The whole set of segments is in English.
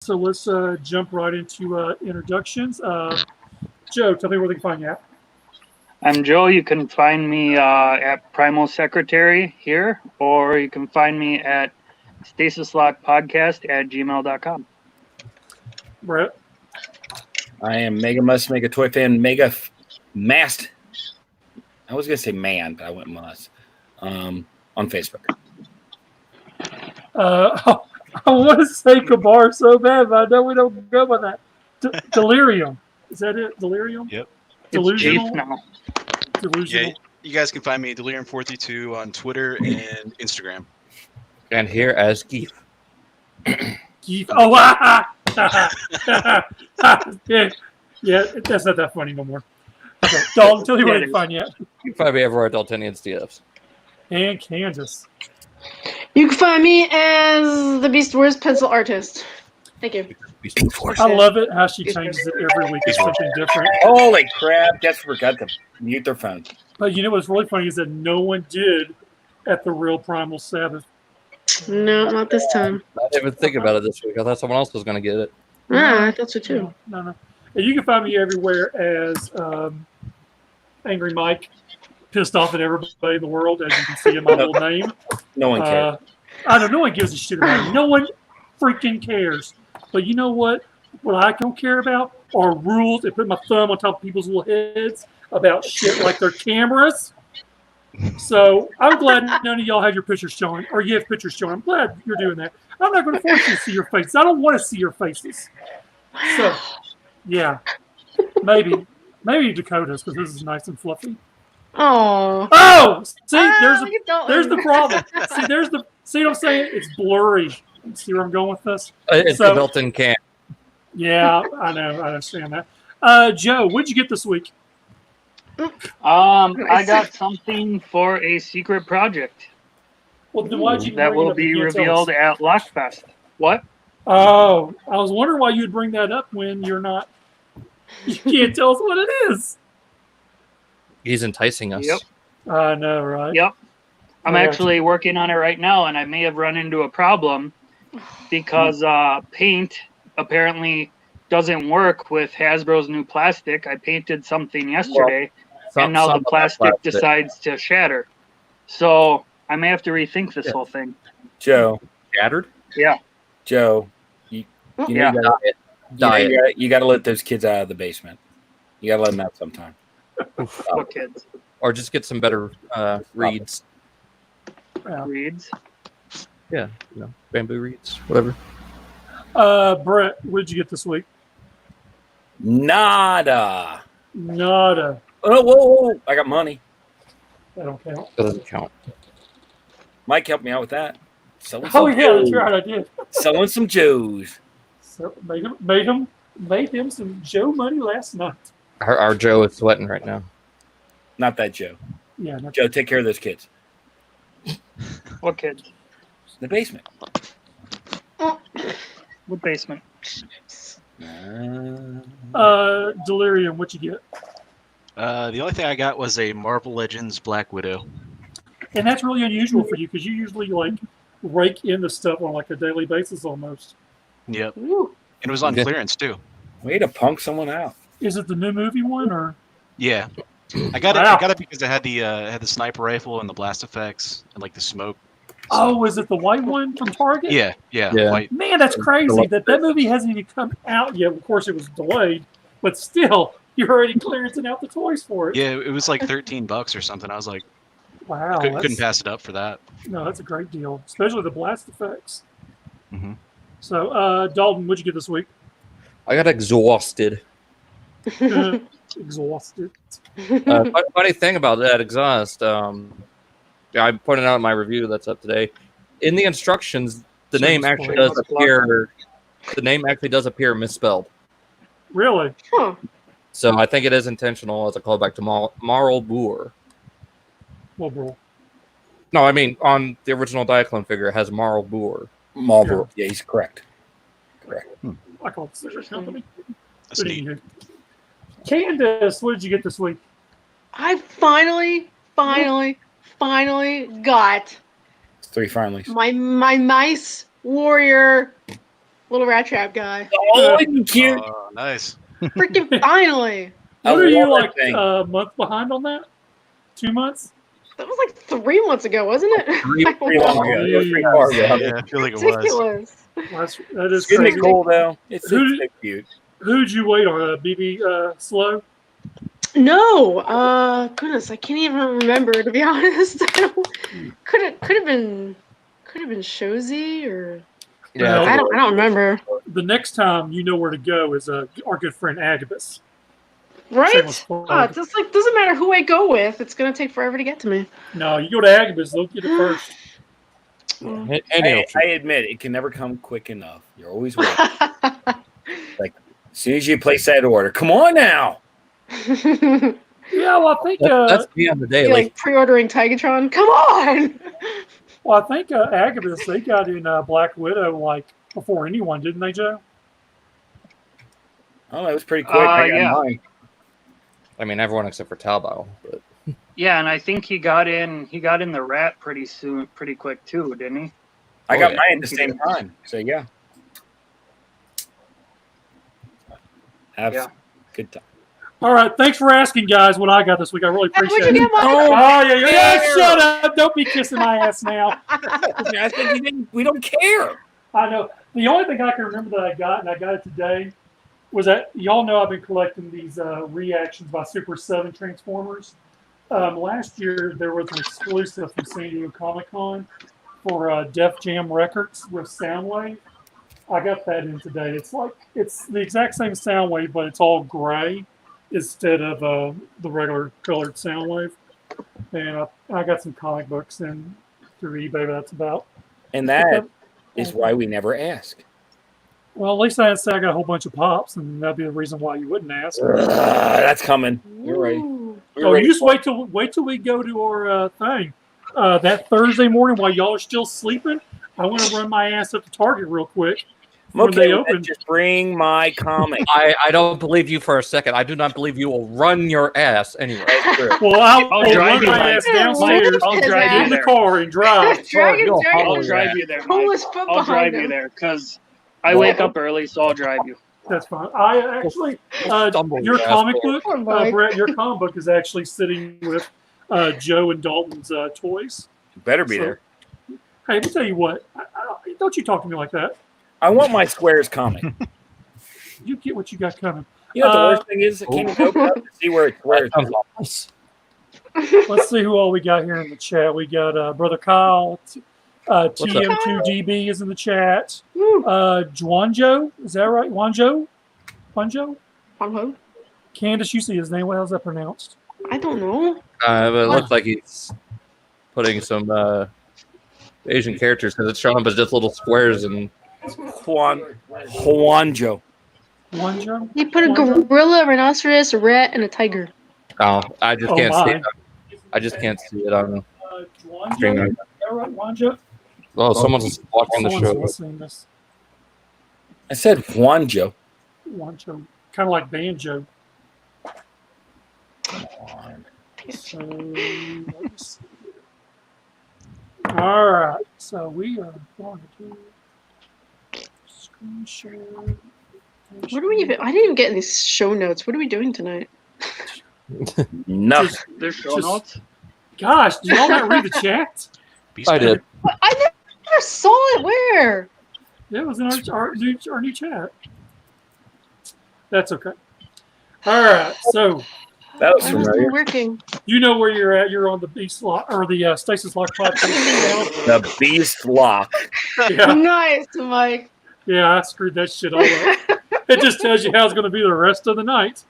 So let's jump right into introductions. Joe, tell me where they can find you at. I'm Joe. You can find me at Primal Secretary here, or you can find me at Stasis Lock Podcast at gmail.com. Brett. I am Mega Must Mega Toy Fan Mega Mast. I was gonna say man, but I went must. On Facebook. I want to say Kabar so bad, but I know we don't go by that. Delirium. Is that it? Delirium? Yep. Delusional. Now. Delusional. Yeah, you guys can find me at Delirium432 on Twitter and Instagram. And here as Geef. Geef. Oh, yeah, that's not that funny no more. Okay, Dalton, tell me where they can find you at. You can find me everywhere at Daltonians DFs. And Kansas. You can find me as the Beast Wars pencil artist. Thank you. I love it how she changes it every week. It's something different. Holy crap! Guess forgot to mute their phone. But you know what's really funny is that no one did at the real Primal Sabbath. No, not this time. I didn't even think about it this week. I thought someone else was going to get it. I thought so too. No. And you can find me everywhere as Angry Mike, pissed off at everybody in the world, as you can see in my little name. No one cares. I know no one gives a shit about it. No one freaking cares. But you know what? What I don't care about are rules and put my thumb on top of people's little heads about shit like their cameras. So I'm glad none of y'all have your pictures showing, or you have pictures showing. I'm glad you're doing that. I'm not going to force you to see your faces. I don't want to see your faces. So, yeah, maybe Dakota's because this is nice and fluffy. Oh, see, there's the problem. See what I'm saying? It's blurry. See where I'm going with this? It's the built-in cam. Yeah, I know. I understand that. Joe, what'd you get this week? I got something for a secret project. Well, then why'd you that bring it will up? be You can't tell revealed us. at Lockfest. What? Oh, I was wondering why you'd bring that up when you're not. You can't tell us what it is. He's enticing us. Yep. I know, right? Yep. I'm Okay. actually working on it right now, and I may have run into a problem because paint apparently doesn't work with Hasbro's new plastic. I painted something yesterday, and now the plastic decides to shatter. So I may have to rethink this whole thing. Joe. Shattered? Yeah. Joe. You Yeah. You got to let those kids out of the basement. You got to let them out sometime. What kids? Or just get some better reeds. Reeds? Yeah, bamboo reeds, whatever. Brett, what did you get this week? Nada. Nada. Oh, whoa. I got money. That don't count. That doesn't count. Mike helped me out with that. Selling Oh some yeah, that's Joes. right. I did. Selling some Joes. So made him some Joe money last night. Our Joe is sweating right now. Not that Joe. Yeah. No, Joe, take care of those kids. What kids? The basement. What basement? Delirium. What you get? The only thing I got was a Marvel Legends Black Widow. And that's really unusual for you because you usually like rake in the stuff on like a daily basis almost. Yep. Ooh. And it was on clearance too. Way to punk someone out. Is it the new movie one or? Yeah. I got it. Wow. I got it because it had the sniper rifle and the blast effects and like the smoke. Oh, is it the white one from Target? Yeah. White. Man, that's crazy that movie hasn't even come out yet. Of course, it was delayed, but still, you're already clearancing out the toys for it. Yeah, it was like $13 or something. I was like, Wow. couldn't pass it up for that. No, that's a great deal, especially the blast effects. Mm-hmm. So, Dalton, what'd you get this week? I got exhausted. Exhausted. Funny thing about that exhaust, I pointed out in my review that's up today. In the instructions, the name actually does appear. The name actually does appear misspelled. Really? Huh. So I think it is intentional as a callback to Marl Boer. Well, bro. No, I mean on the original Diaclone figure, it has Marl Boer. Marvel. Yeah, he's correct. I call it the cigarette company. That's But neat. anywho. Candace, what did you get this week? I finally got It's 3 finalies. my mice warrior Little rat trap guy. Oh, cute. Nice. Freaking finally. What are you love like that thing. a month behind on that? 2 months? That was like 3 months ago, wasn't it? Pretty long ago. It was pretty far ago. Yeah, I feel like it was. Ridiculous. That is Isn't crazy. it cool though? It's so Who- cute. Who'd you wait on? BB Slow? No, goodness, I can't even remember to be honest. could have been Shozy or Yeah, I don't remember. The next time you know where to go is our good friend Agabus. Right? Shameless plug. It's just like doesn't matter who I go with, it's gonna take forever to get to me. No, you go to Agabus, they'll get it first. I admit it can never come quick enough. You're always waiting. Like as soon as you place that order, come on now. Yeah, well, I think that's me on the day. like pre-ordering Tigatron. Come on. well, I think Agabus they got in Black Widow like before anyone, didn't they, Joe? Oh, that was pretty quick. I got yeah. mine. I mean, everyone except for Talbot. But Yeah, and I think he got in the rat pretty quick too, didn't he? I got yeah. mine at the same time. So yeah. Have Yeah. good time. All right, thanks for asking, guys, what I got this week. I really appreciate What'd you it. get, Mike? Oh, yeah, shut up. Don't be kissing my ass now. I think we don't care. I know. The only thing I can remember that I got, and I got it today, was that y'all know I've been collecting these reactions by Super 7 Transformers. Last year, there was an exclusive from San Diego Comic-Con for Def Jam Records with Soundwave. I got that in today. It's the exact same Soundwave, but it's all gray instead of the regular colored Soundwave. And I got some comic books in through eBay. That's about. And that is why we never ask. Well, at least I didn't say I got a whole bunch of pops, and that'd be the reason why you wouldn't ask. That's coming. You're right. Ooh. Oh, you just wait till we go to our thing. That Thursday morning while y'all are still sleeping, I want to run my ass up to Target real quick. When Okay, they then open. just bring my comic. I don't believe you for a second. I do not believe you will run your ass anyway. That's true. Well, I'll drive run you, my Mike. ass downstairs, I'll drive get you in the there. car, and drive. Dragon, You'll dragon. follow I'll drive you there, Pull Mike. his foot I'll behind drive him. you there because I wake up early, so I'll drive you. That's fine. I actually, Stumble your your comic ass book, Poor Mike. Brett, your comic book is actually sitting with Joe and Dalton's toys. You better be So- there. Hey, let me tell you what. Don't you talk to me like that. I want my Squares comic. You get what you got coming. You know what the worst thing is? I can't even open up to see where it Squares is. Let's see who all we got here in the chat. We got Brother Kyle. TM2DB is in the chat. Woo. Juanjo, is that right? Juanjo? Juanjo? Candace, you see his name. How's that pronounced? I don't know. But it looks like he's putting some Asian characters because it's showing up as just little squares and Juanjo. Juanjo? He put a gorilla, a rhinoceros, a rat, and a tiger. oh, I just Oh, can't see my. it. I just can't see it on Juanjo? String. Is that right? Juanjo? Oh, someone's watching the Someone's show. listening to this. I said Juanjo. Juanjo. Kind of like banjo. So, let's see. All right. So we are going to do screen share. What do we even? I didn't even get any show notes. What are we doing tonight? Nothing. There's show Just- notes. Gosh, did y'all not read the chat? I did. I never saw it. Where? Yeah, it was in our new chat. That's okay. All right. So That was I must be familiar. working. you know where you're at. You're on the Beast Lock or the Stasis Lock podcast. The Beast Lock. Yeah, Nice, Mike. yeah. I screwed that shit all up. It just tells you how it's going to be the rest of the night.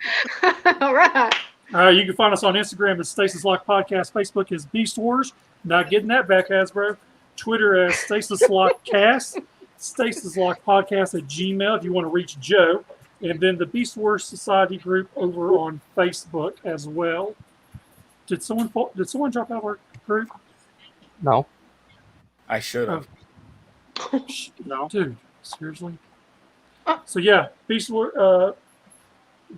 All right. You can find us on Instagram as Stasis Lock Podcast. Facebook is Beast Wars. Not getting that back, Hasbro. Twitter as Stasis Lock Cast. Stasis Lock Podcast at Gmail if you want to reach Joe. And then the Beast Wars Society group over on Facebook as well. Did someone drop out of our group? No. I should have. No. Dude, seriously? So yeah, Beast Wars,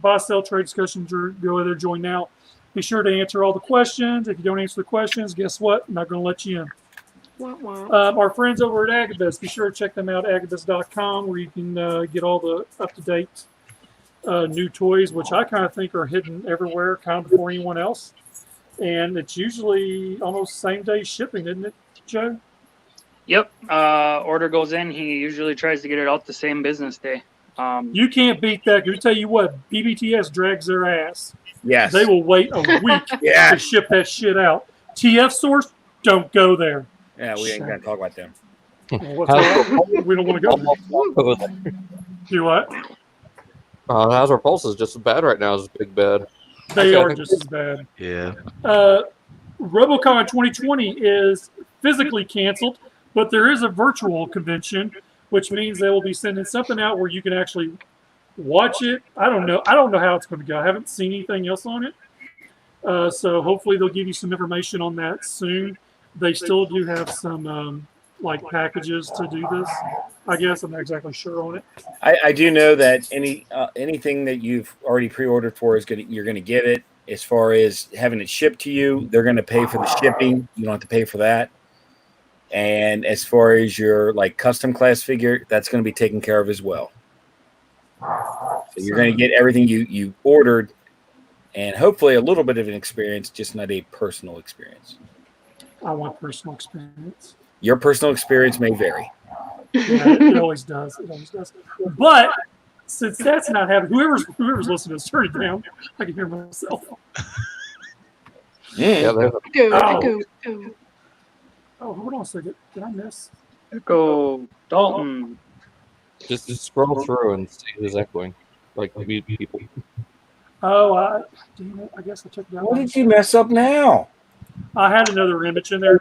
buy, sell, trade discussions, go there, join now. Be sure to answer all the questions. If you don't answer the questions, guess what? I'm not going to let you in. Wah, wah. Our friends over at Agabus, be sure to check them out at agabus.com, where you can get all the up-to-date new toys, which I kind of think are hidden everywhere, kind of before anyone else. And it's usually almost same-day shipping, isn't it, Joe? Yep. Order goes in. He usually tries to get it out the same business day. You can't beat that. Let me tell you what, BBTS drags their ass. Yes. They will wait a week Yeah. to ship that shit out. TF Source, don't go there. Yeah, we ain't gonna talk about them. Well, what's that? We don't want to go there. Do what? Hasbro Pulse is just as bad right now as Big Bad. They Actually, I are think just as bad. Yeah. RoboCon 2020 is physically canceled, but there is a virtual convention, which means they will be sending something out where you can actually watch it. I don't know how it's going to go. I haven't seen anything else on it. So hopefully they'll give you some information on that soon. They still do have some like packages to do this. I guess I'm not exactly sure on it. I do know that anything that you've already pre-ordered for you're gonna get it. As far as having it shipped to you, they're gonna pay for the shipping. You don't have to pay for that. And as far as your like custom class figure, that's gonna be taken care of as well. So you're gonna get everything you ordered, and hopefully a little bit of an experience, just not a personal experience. I want personal experience. Your personal experience may vary. Yeah, it always does. It always does. But since that's not happening, whoever's listening is turn it down. I can hear myself. Yeah, there's Go. Oh, hold on a second. Did I miss? Echo Dalton. just scroll through and see who's echoing. Like mute people. Oh, damn it. I guess I took it out. What did you mess up now? I had another image in there.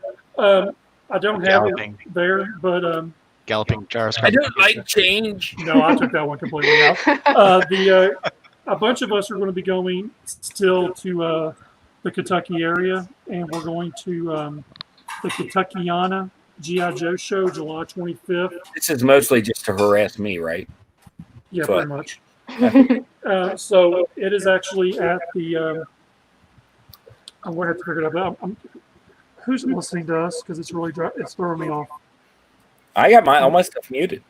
I don't have Galloping. it there, but Galloping gyroscope. I don't like change. no, I took that one completely out. A bunch of us are going to be going still to the Kentucky area, and we're going to the Kentuckiana G.I. Joe show, July 25th. This is mostly just to harass me, right? Yeah, But- pretty much. So it is actually at the. I'm going to have to figure it out. Who's listening to us? Because it's really it's throwing me off. I got all my stuff muted.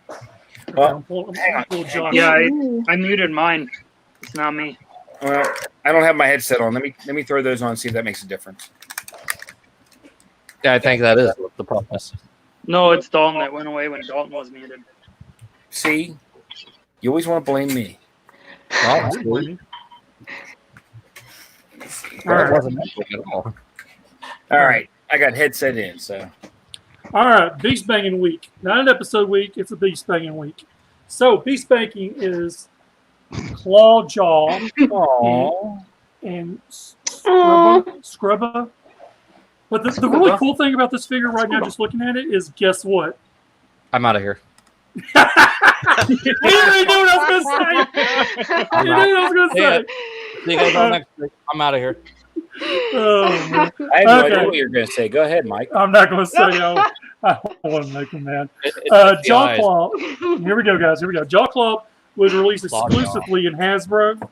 Well, I'm pulling Josh. Yeah, I muted mine. It's not me. Well, I don't have my headset on. Let me throw those on and see if that makes a difference. Yeah, I think that is what the problem is. No, it's Dalton that went away when Dalton was muted. See, you always want to blame me. Well, Don't blame me. that wasn't echoing at all. All right, I got headset in, so All right, Beast Banging Week. Not an episode week, it's a Beast Banging Week. So, Beast Banging is Claw Jaw Aww. and Scrubba. But the really cool thing about this figure right now, just looking at it, is guess what? I'm out of here. You already knew what I was going to say. You knew what I was going to say. See you guys all next week. I'm out of here. Oh, man. I have no Okay. idea what you're going to say. Go ahead, Mike. I'm not going to say I don't want to make him mad. It's the Jaw eyes. Claw. Here we go, guys. Here we go. Jaw Claw was released Claw exclusively in Hasbro,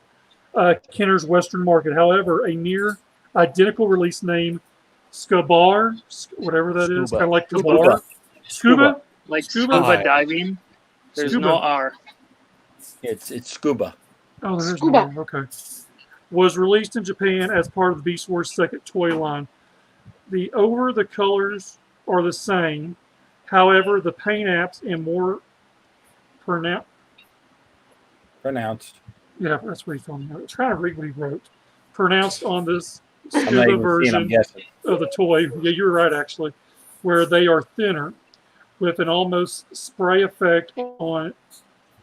Kenner's Western Market. However, a near identical release name, Scabar, whatever that is, Scuba. kind of like Cabar. Scuba? Like Scuba? scuba diving. There's Scuba. no R. It's Scuba. Oh, there's Scuba. no. Okay. Was released in Japan as part of the Beast Wars second toy line. The colors are the same. However, the paint apps and more pronounced. Yeah, that's what he told me. I was trying to read what he wrote. Pronounced on this I'm not scuba even seeing, I'm version guessing. of the toy. Yeah, you're right, actually. Where they are thinner, with an almost spray effect on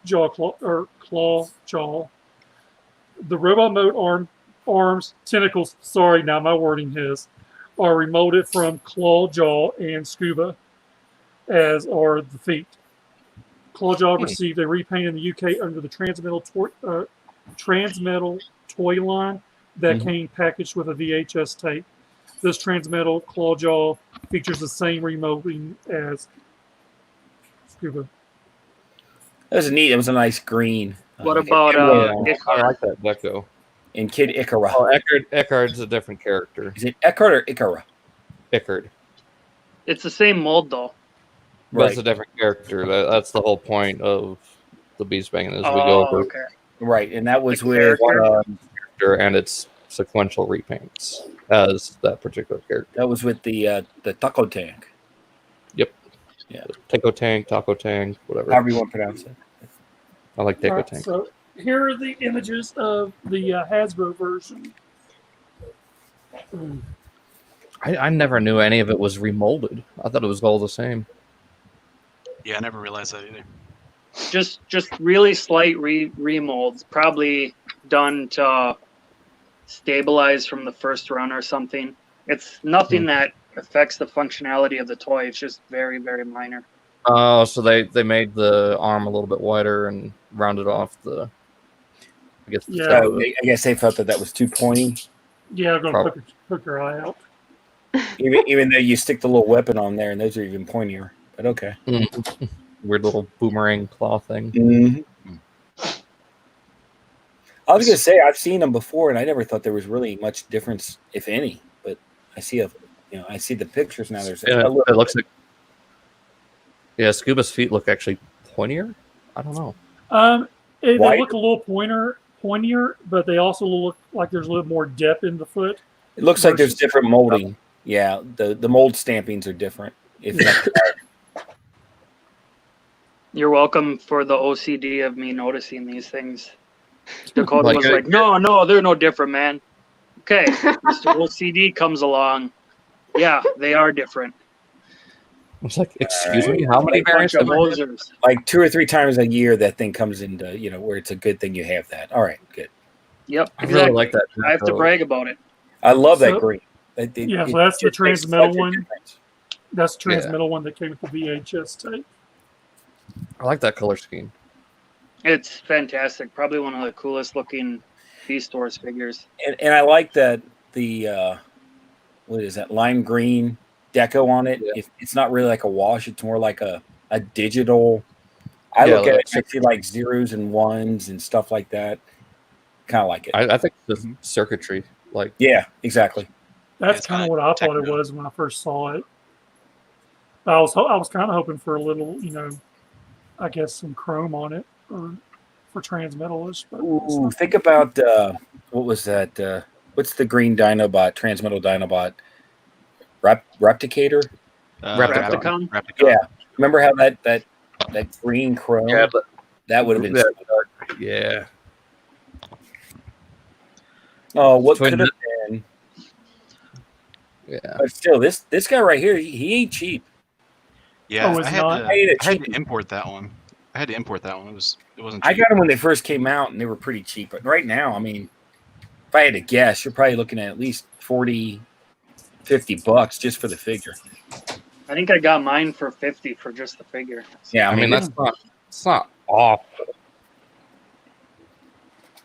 claw jaw. The robot mode arms, tentacles. Sorry, now my wording is are remoted from claw jaw and scuba, as are the feet. Clawjaw received a repaint in the UK under the Transmetal toy line that came packaged with a VHS tape. This Transmetal Clawjaw features the same remoting as Scuba. That was neat. It was a nice green. What about I Ichabod? like that Deco. And Kid Ikara. Oh, Eckard's a different character. Is it Eckhart or Ikara? Eckard. It's the same mold though. But it's a different character. That's the whole point of the Beast Bangin' is we go over Okay. Right, and that was The with character and its sequential repaints as that particular character. that was with the Taco Tank. Taco Tank, Taco Tank, whatever. However you want to pronounce it. I like Taco Alright, Tank. so here are the images of the Hasbro version. I never knew any of it was remolded. I thought it was all the same. Yeah, I never realized that either. Just really slight remolds, probably done to stabilize from the first run or something. It's nothing that affects the functionality of the toy. It's just very, very minor. Oh, so they made the arm a little bit wider and rounded off the. I guess. Yeah. So I guess they felt that was too pointy, Yeah, I'm going to poke your eye out. even though you stick the little weapon on there, and those are even pointier. But okay. Weird little boomerang claw thing. Mm-hmm. I was gonna say I've seen them before, and I never thought there was really much difference, if any. But I see I see the pictures now. There's Yeah, it looks like. Yeah, Scuba's feet look actually pointier. I don't know. They look a little pointier, but they also look like there's a little more depth in the foot. It looks like there's different molding. Yeah, the mold stampings are different. If not, You're welcome for the OCD of me noticing these things. Dakota Like, was like, no, they're no different, man. Okay, Mr. OCD comes along. Yeah, they are different. It's like, excuse me, how many variants? Bunch of hosers. like 2 or 3 times a year, that thing comes into where it's a good thing you have that. All right, good. Yep, I exactly. really like that. I have to brag about it. I love that So- green. So that's the just makes such transmetal a one. difference. That's the transmetal one that came with the VHS tape. I like that color scheme. It's fantastic. Probably one of the coolest looking Beast Wars figures. And I like that the what is that lime green deco on it. Yeah. It's not really like a wash. It's more like a digital. I look at it, I see like zeros and ones and stuff like that. Kind of like it. I think the circuitry, like Yeah, exactly. That's It's kind of kinda what I thought it techno. was when I first saw it. I was kind of hoping for a little, I guess some chrome on it or for transmetalish. But it's Ooh, not. think about what was that? What's the green Dinobot, transmetal Dinobot? Replicator? Repticon? Repticon. Yeah. Remember how that green chrome? yeah, but That would have been. yeah. Oh, what Twin could have been? Yeah. But still, this guy right here, he ain't cheap. Yeah, Oh, I it's had, not? to, I ate a I had to cheap- import that one. It wasn't. I cheap. got them when they first came out, and they were pretty cheap. But right now, I mean, if I had to guess, you're probably looking at least $40, $50 just for the figure. I think I got mine for 50 for just the figure. Yeah, I mean it's not awful.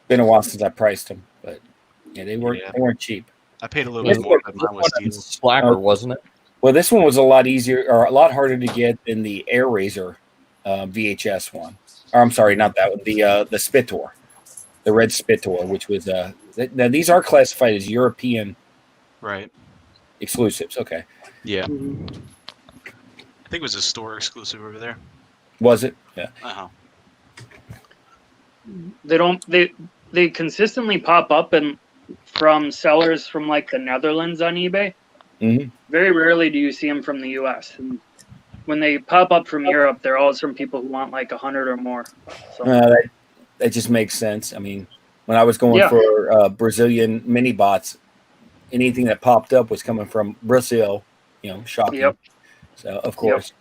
been a while since I priced them, but yeah, they weren't cheap. I paid a little This bit more, one- but mine was This steel. Slacker, wasn't it? Well, this one was a lot easier or a lot harder to get than the Air Razor VHS one. Or I'm sorry, not that one. The Spitor, the red Spitor, which was now these are classified as European Right. exclusives. Okay, Yeah. I think it was a store exclusive over there. was it? Yeah. Uh-huh. They consistently pop up and from sellers from like the Netherlands on eBay. Mhm. Very rarely do you see them from the US. And when they pop up from Europe, they're always from people who want like 100 or more. So That just makes sense. I mean, when I was going Yeah. for Brazilian mini bots, anything that popped up was coming from Brazil. Shocking. Yep. So of course.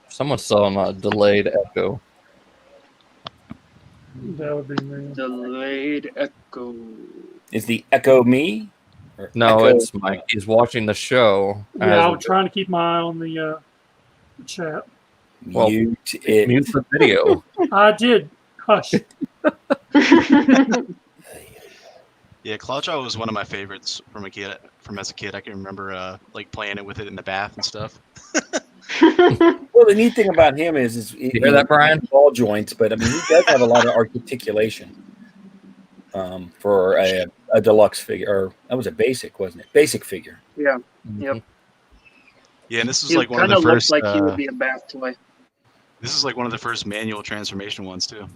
Someone's selling a delayed echo. That would be me. Delayed echo. Is the Echo me? Or No, Echo- it's Mike. He's watching the show. Yeah, I'm as trying to keep my eye on the chat. Well, Mute it. mute the video. I did. Hush. Yeah, Clawjaw was one of my favorites from as a kid. I can remember like playing it with it in the bath and stuff. Well, the neat thing about him is You hear that, Brian? Ball joints, but I mean, he does have a lot of articulation for a a deluxe figure, or that was a basic, wasn't it? Basic figure. Yeah. Mhm. Yep. Yeah, and this is He like one of kind the of looked first. like he would be a bath toy. This is like one of the first manual transformation ones too.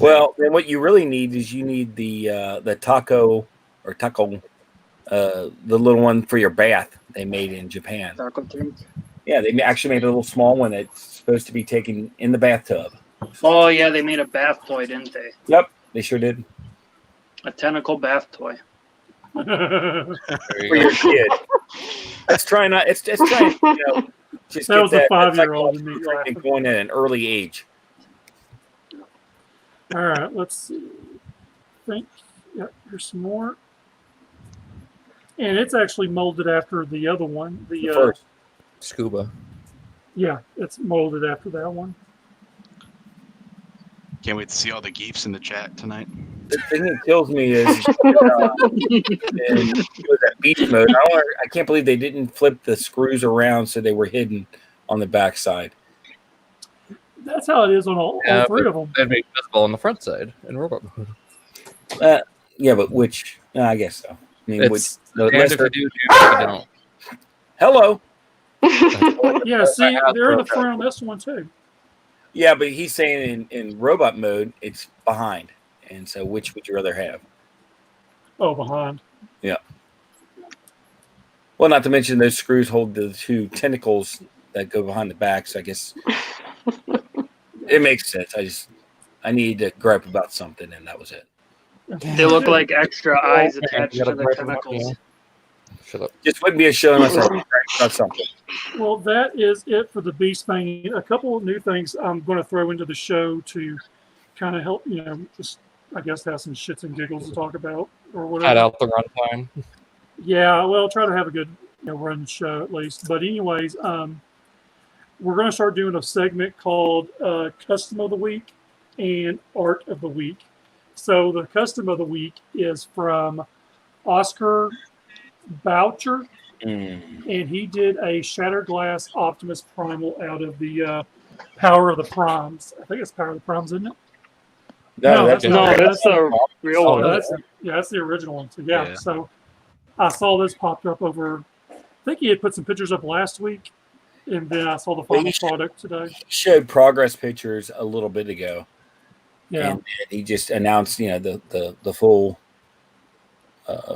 Well, then what you really need is you need the taco or taco, the little one for your bath they made in Japan. Taco things. Yeah, they actually made a little small one that's supposed to be taken in the bathtub. Oh yeah, they made a bath toy, didn't they? Yep, they sure did. A tentacle bath toy. There you For go. your kid. Let's try not. It's trying. Just That get was a that 5-year-old in me psychological laughing. going at an early age. All right, let's see. Yeah, here's some more. And it's actually molded after the other one. The first. Scuba. Yeah, it's molded after that one. Can't wait to see all the geefs in the chat tonight. The thing that kills me is and it was at beast mode. I can't believe they didn't flip the screws around so they were hidden on the backside. That's how it is on all three of them. They'd be visible on the front side in robot mode. Yeah, but which? I guess so. I mean, It's which, and if you do, if you don't. hello. Yeah, see, they're in the front on this one too. Yeah, but he's saying in robot mode, it's behind. And so which would you rather have? Oh, behind. Yeah. Well, not to mention those screws hold the two tentacles that go behind the back. So I guess it makes sense. I need to gripe about something, and that was it. They look like extra eyes attached to the tentacles. Shut up. Just wouldn't be a show unless I gripe about something. Well, that is it for the Beast Banging. A couple of new things I'm going to throw into the show to kind of help, just, I guess, have some shits and giggles to talk about or whatever. Cut out the runtime. Yeah, well, try to have a good run show at least. But anyways, we're going to start doing a segment called Custom of the Week and Art of the Week. So the Custom of the Week is from Oscar Boucher, and he did a Shattered Glass Optimus Primal out of the Power of the Primes. I think it's Power of the Primes, isn't it? No, that's the real Oh, one. that's the original one. So yeah, Yeah. so I saw this popped up over. I think he had put some pictures up last week, and then I saw the final product today. He showed progress pictures a little bit ago. Yeah, And he just announced, the full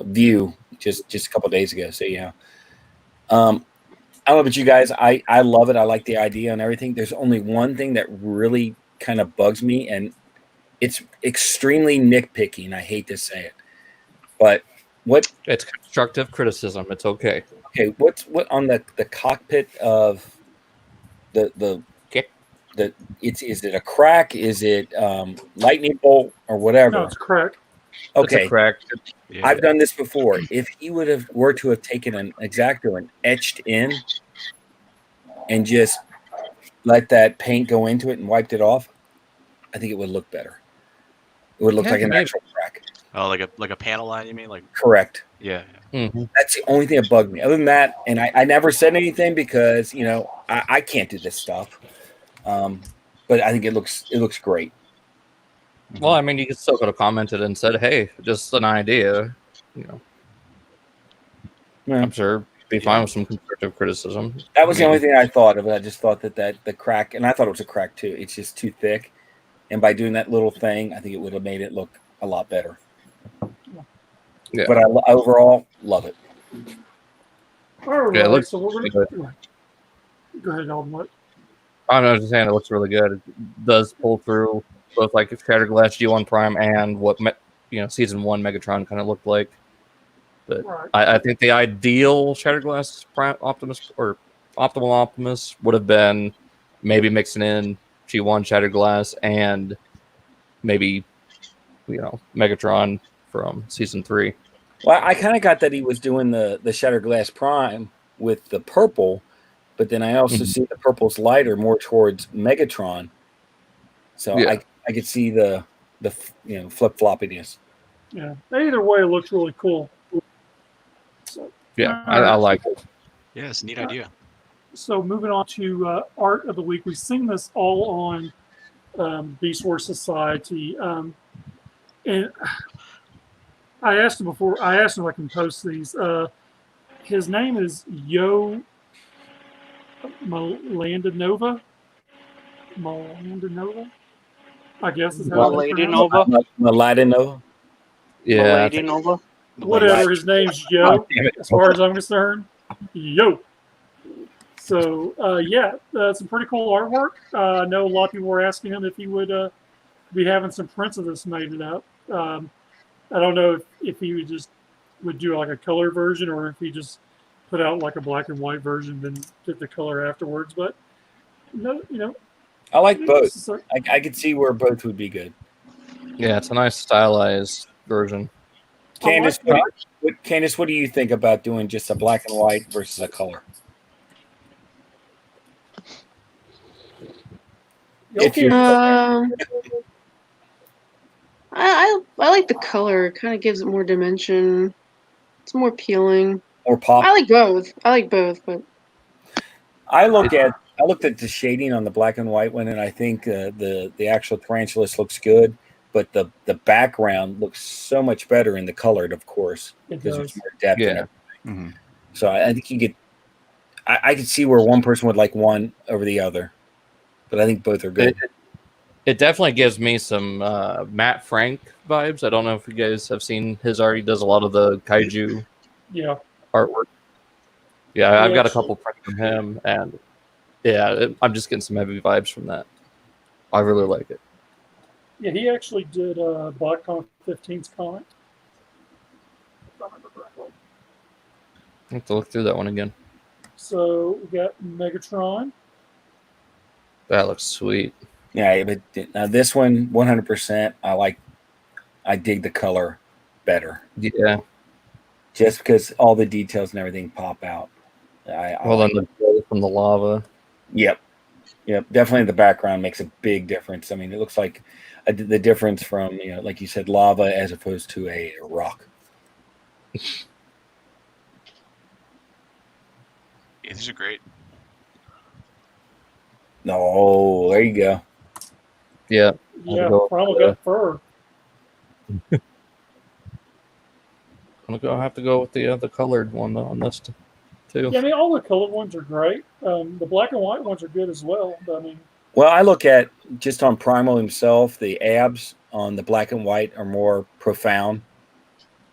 view just a couple of days ago. So yeah, I don't know about you guys. I love it. I like the idea and everything. There's only one thing that really kind of bugs me, and it's extremely nitpicky, and I hate to say it, but It's constructive criticism. It's okay. Okay, what on the cockpit of the is it a crack? Is it lightning bolt or whatever? no, it's correct. It's Okay, a crack. Yeah. I've done this before. If he were to have taken an X-Acto and etched in and just let that paint go into it and wiped it off, I think it would look better. It would look Yeah, like an maybe. actual crack. Oh, like a panel line, you mean? Like, Correct. yeah. Mhm. That's the only thing that bugged me. Other than that, and I never said anything because I can't do this stuff. But I think it looks great. Well, I mean, you could still could have commented and said, "Hey, just an idea." Yeah. I'm sure it'd be fine with some constructive criticism. That was the only thing I thought of. I just thought that the crack, and I thought it was a crack too. It's just too thick, and by doing that little thing, I think it would have made it look a lot better. Yeah. But I overall love it. All right, Yeah, it looks so we're pretty gonna go ahead, Alden. What? I'm not just saying it looks really good. It does pull through both like Shattered Glass G1 Prime and what Season 1 Megatron kind of looked like. But Right. I think the ideal Shattered Glass Prime Optimus or Optimal Optimus would have been maybe mixing in G1 Shattered Glass and maybe Megatron from Season 3. Well, I kind of got that he was doing the Shattered Glass Prime with the purple, but then I also see the purple's lighter more towards Megatron. So Yeah. I could see the flip floppiness. Yeah. Either way, it looks really cool. So, Yeah, All right. I like it. Yeah, it's a neat idea. So moving on to Art of the Week, we've seen this all on Beast Wars Society, and I asked him before. I asked him if I can post these. His name is Yo Mladenova. Mladenova, I guess is how it's pronounced. Mladenova. Mladenova. Yeah. Mladenova. Whatever, his name's Yo. As far as I'm concerned, Yo. So some pretty cool artwork. I know a lot of people were asking him if he would be having some prints of this made up. I don't know if he would do like a color version or if he just put out like a black and white version, then did the color afterwards. But I like both. I could see where both would be good. Yeah, it's a nice stylized version. Candace, what do you think about doing just a black and white versus a color? I like the color. It kind of gives it more dimension. It's more appealing. Or pop. I like both, but I looked at the shading on the black and white one, and I think the actual tarantulas looks good, but the background looks so much better in the colored, of course, because there's more depth. Yeah. Mm-hmm. So I think you get. I could see where one person would like one over the other, but I think both are good. It definitely gives me some Matt Frank vibes. I don't know if you guys have seen his art. He does a lot of the kaiju artwork. Yeah, I've got a couple prints from him, and I'm just getting some heavy vibes from that. I really like it. Yeah, he actually did BotCon 15's comic. I have to look through that one again. So we got Megatron. That looks sweet. Yeah, but now this one, 100%. I dig the color better. Yeah, just because all the details and everything pop out. The glow from the lava. Yep, definitely the background makes a big difference. I mean, it looks like the difference from like you said, lava as opposed to a rock. Yeah, these are great. No, there you go. Yeah. Primal got fur. I'm gonna have to go with the colored one on this too. Yeah, I mean, all the colored ones are great. The black and white ones are good as well. But, I mean, well, I look at just on Primal himself, the abs on the black and white are more profound,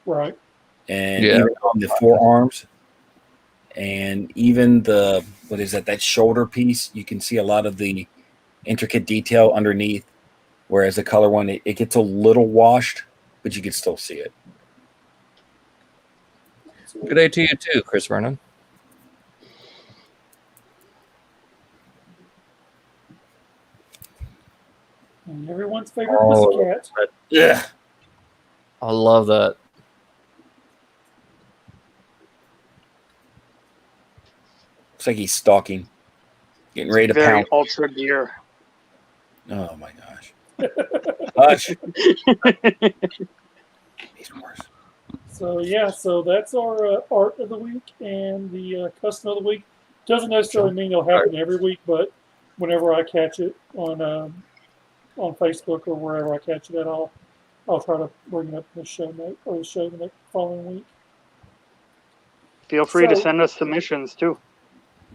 right? And even on the forearms, and even that shoulder piece, you can see a lot of the intricate detail underneath. Whereas the color one, it gets a little washed, but you can still see it. Good day to you too, Chris Vernon. And everyone's favorite pussycat. Yeah, I love that. Looks like he's stalking, getting ready to Very pound. ultra gear. Oh my gosh! Hush. So that's our art of the week and the custom of the week. Doesn't necessarily mean it'll happen every week, but whenever I catch it on Facebook or wherever I catch it at, I'll try to bring it up in the show note or the show the following week. Feel free to send us submissions too.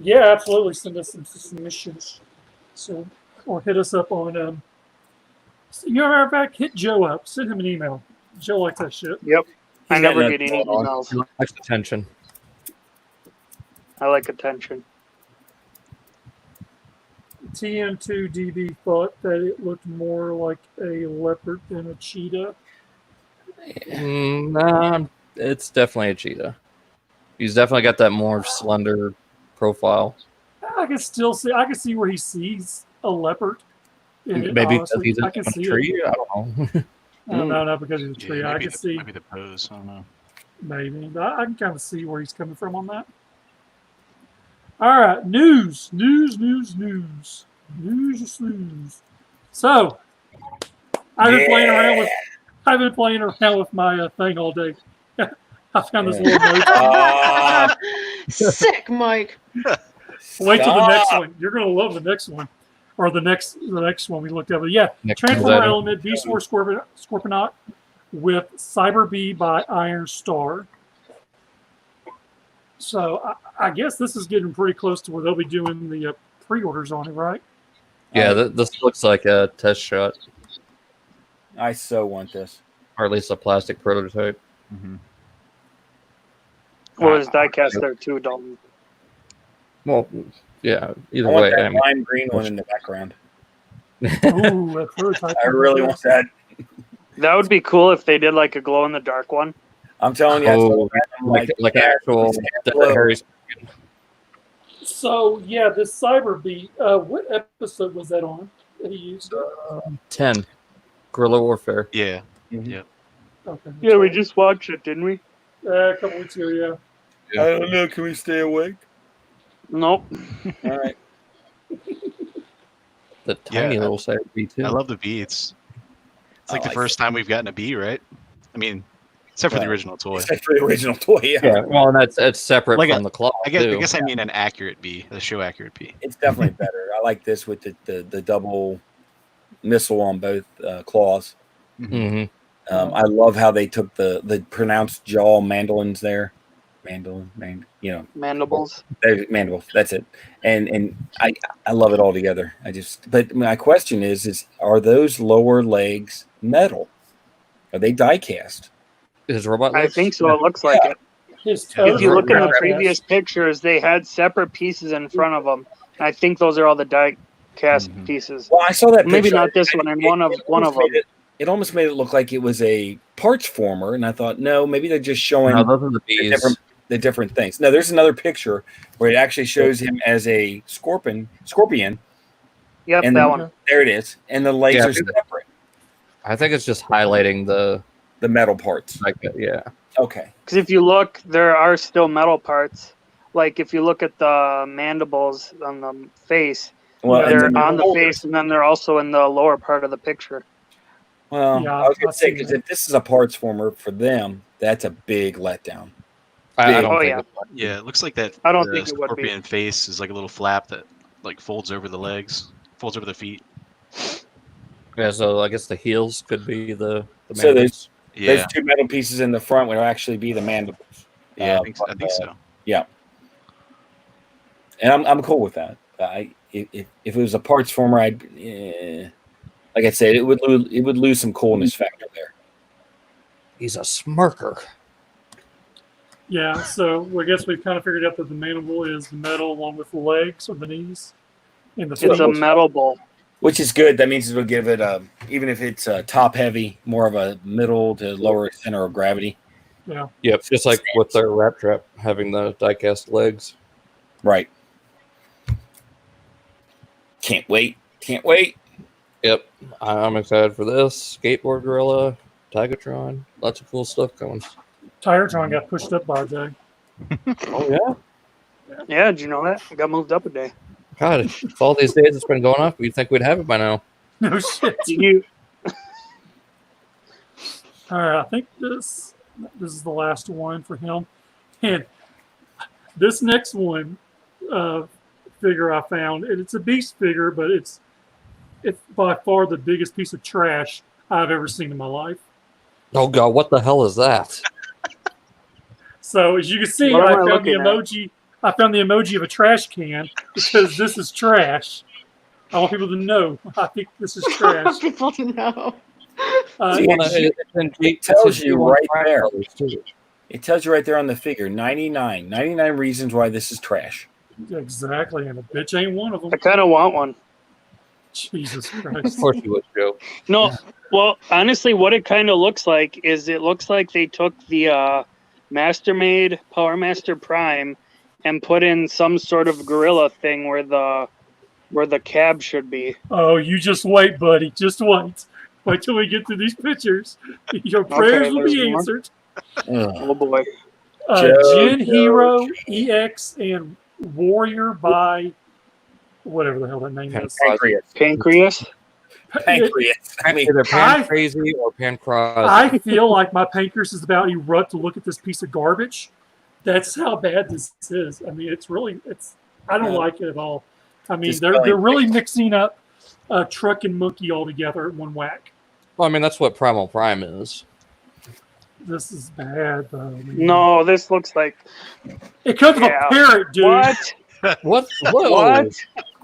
Yeah, absolutely. Send us some submissions. So, or hit us up on. Matter of fact, hit Joe up. Send him an email. Joe likes that shit. Yep. I never get any emails. He likes attention. I like attention. TM2DB thought that it looked more like a leopard than a cheetah. Nah, it's definitely a cheetah. He's definitely got that more slender profile. I can still see. I can see where he sees a leopard. Maybe because he's in a tree. I don't know. No, not because he's a tree. I can see. Maybe the pose. I don't know. Maybe. But I can kind of see where he's coming from on that. All right. News. So, I've been playing around with my thing all day. I found this little note. Sick, Mike. Wait till the next one. You're gonna love the next one, or the next one we looked at. But yeah, Transformer Element, Beast Wars, Scorponok. with Cyberbee by Iron Star. So I guess this is getting pretty close to where they'll be doing the pre-orders on it, right? Yeah, this looks like a test shot, I so want this. or at least a plastic prototype. Mm-hmm. Well, there's diecast there too, Dalton. Well, yeah. Either I want way, that I mean, lime green one in the background. Ooh, that prototype. I really want that. That would be cool if they did like a glow in the dark one. I'm telling you, I saw that, I'm like actual Harry's. So yeah, this Cyberbee. What episode was that on? That he used. 10 Guerrilla Warfare. Yeah. Okay. Yeah, we just watched it, didn't we? A couple weeks ago. Yeah. I don't know. Can we stay awake? Nope. All right. The tiny Yeah, little Cyberbee too. I love the bee. It's like I the first time we've gotten a bee, right? I mean, except for the original toy. Except for the original toy, Yeah, well, and that's separate Like from the claw. I guess too. I guess I mean an accurate bee, the show accurate bee. It's definitely better. I like this with the double missile on both claws. Mhm. I love how they took the pronounced jaw mandolins there. Mandibles. Mandibles. That's it. And I love it all together. But my question is are those lower legs metal? Are they die cast? His robot. I legs? think so. It looks like it. His toes If you are look in the die-cast. previous pictures, they had separate pieces in front of them. And I think those are all the die cast pieces. Well, I saw that. Maybe picture. not this one, and one of them. It almost made it look like it was a parts former, and I thought, no, maybe they're just showing No, those are the bees. the different things. No, there's another picture where it actually shows him as a scorpion. Yep, And that one. There it is, and the legs Yeah, are separate. I think it's just highlighting the metal parts. like yeah. Okay. Because if you look, there are still metal parts. Like if you look at the mandibles on the face, Well, they're and on the face, and then they're also in the lower part of the picture. Well, Yeah, I was going I've to say seen because that. if this is a parts former for them, that's a big letdown. I don't Oh, think yeah. it's- Yeah, it looks like that. I don't the think it would be. scorpion face is like a little flap that like folds over the legs, folds over the feet. Yeah, so I guess the heels could be the So mandibles. Yeah, Those two metal pieces in the front would actually be the mandibles. yeah, I think so. Yeah, and I'm cool with that. If it was a parts former, like I said, it would lose some coolness factor there. He's a smirker. Yeah, so I guess we've kind of figured out that the mandible is metal along with the legs or the knees. And the It's a feet. metal bowl. Which is good. That means it'll give it even if it's top heavy, more of a middle to lower center of gravity. Yeah. Yep, just like with their Rat Trap having the die-cast legs. Right. Can't wait. Yep, I'm excited for this. Skateboard Gorilla, Tigatron, lots of cool stuff coming. Tiratron got pushed up by a day. Oh yeah, Yeah, did you know that? It got moved up a day. God, if all these days it's been going up, you'd think we'd have it by now. No shit. You, All right, I think this is the last one for him. And this next one figure I found, and it's a beast figure, but it's by far the biggest piece of trash I've ever seen in my life. Oh God, what the hell is that? So as you can see, What am I I found the looking at? emoji. I found the emoji of a trash can because this is trash. I want people to know. I think this is trash. People to know. See, It tells you right there. Too. It tells you right there on the figure 99 reasons why this is trash. Exactly, and a bitch ain't one of them. I kind of want one. Jesus Of Christ. course you would, Joe. No, well, honestly, what it kind of looks like is it looks like they took the Mastermade Power Master Prime and put in some sort of gorilla thing where the cab should be. Oh, you just wait, buddy. Just wait. Wait till we get through these pictures. Your prayers will be there's one. answered. Ugh. Oh boy. Gen Hero, EX, and Warrior by whatever the hell that name is. Pancreas. Pancreas? Pancreas. I mean, Either Pancrazi or Pancrazi. I feel like my pancreas is about to erupt to look at this piece of garbage. That's how bad this is. I mean, I don't like it at all. I mean, Just they're really mixing up truck and monkey all together at one whack. Well, I mean, that's what Primal Prime is. This is bad, though. Man. No, this looks like It comes from a parrot, dude. what? What? Whoa. What?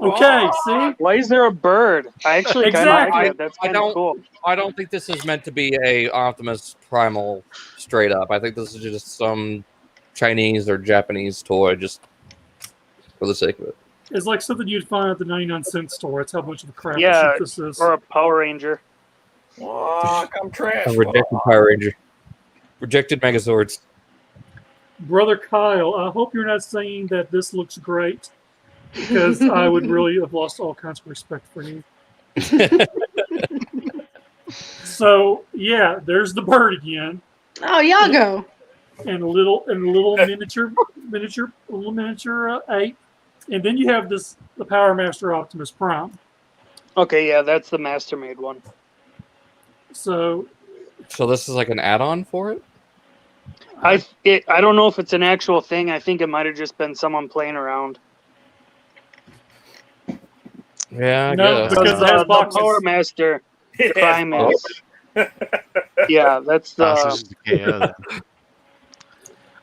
Okay, see? Why is there a bird? I actually kind of Exactly. like it. That's kind of cool. I don't think this is meant to be a Optimus Primal straight up. I think this is just some Chinese or Japanese toy just for the sake of it. It's like something you'd find at the 99-cent store. That's how much of a crap Yeah, this is. or a Power Ranger. Fuck, I'm trash. A rejected Power Ranger. Rejected Megazords. Brother Kyle, I hope you're not saying that this looks great, because I would really have lost all kinds of respect for you. So yeah, there's the bird again, Oh, Yago. and a little miniature ape, and then you have the Power Master Optimus Prime. Okay, yeah, that's the Master-made one. So this is like an add-on for it? I don't know if it's an actual thing. I think it might have just been someone playing around. Yeah, I No, guess. because it has the boxes. Power Master It has Prime is. Yeah, that's Oh, so the. this is the KO then.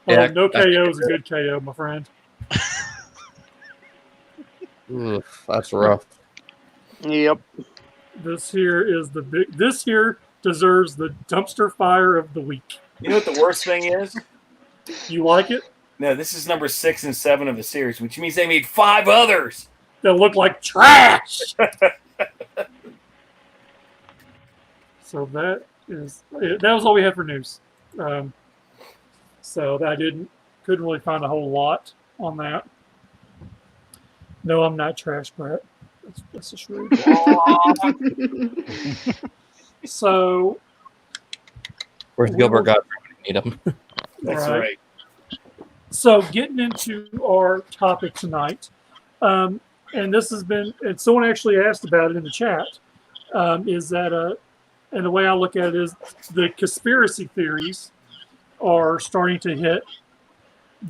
Yeah, no KO is a good KO, my friend. Oof, that's rough. Yep. This here is the big. This here deserves the dumpster fire of the week. You know what the worst thing is? You like it? No, this is number 6 and 7 of the series, which means they made 5 others. That look like trash. So that was all we had for news. So I couldn't really find a whole lot on that. No, I'm not trash, Brett. That's just rude. So Where's Gilbert Godfrey when you need him? That's Right. right. So getting into our topic tonight, and this has been, and someone actually asked about it in the chat, is that, and the way I look at it is the conspiracy theories are starting to hit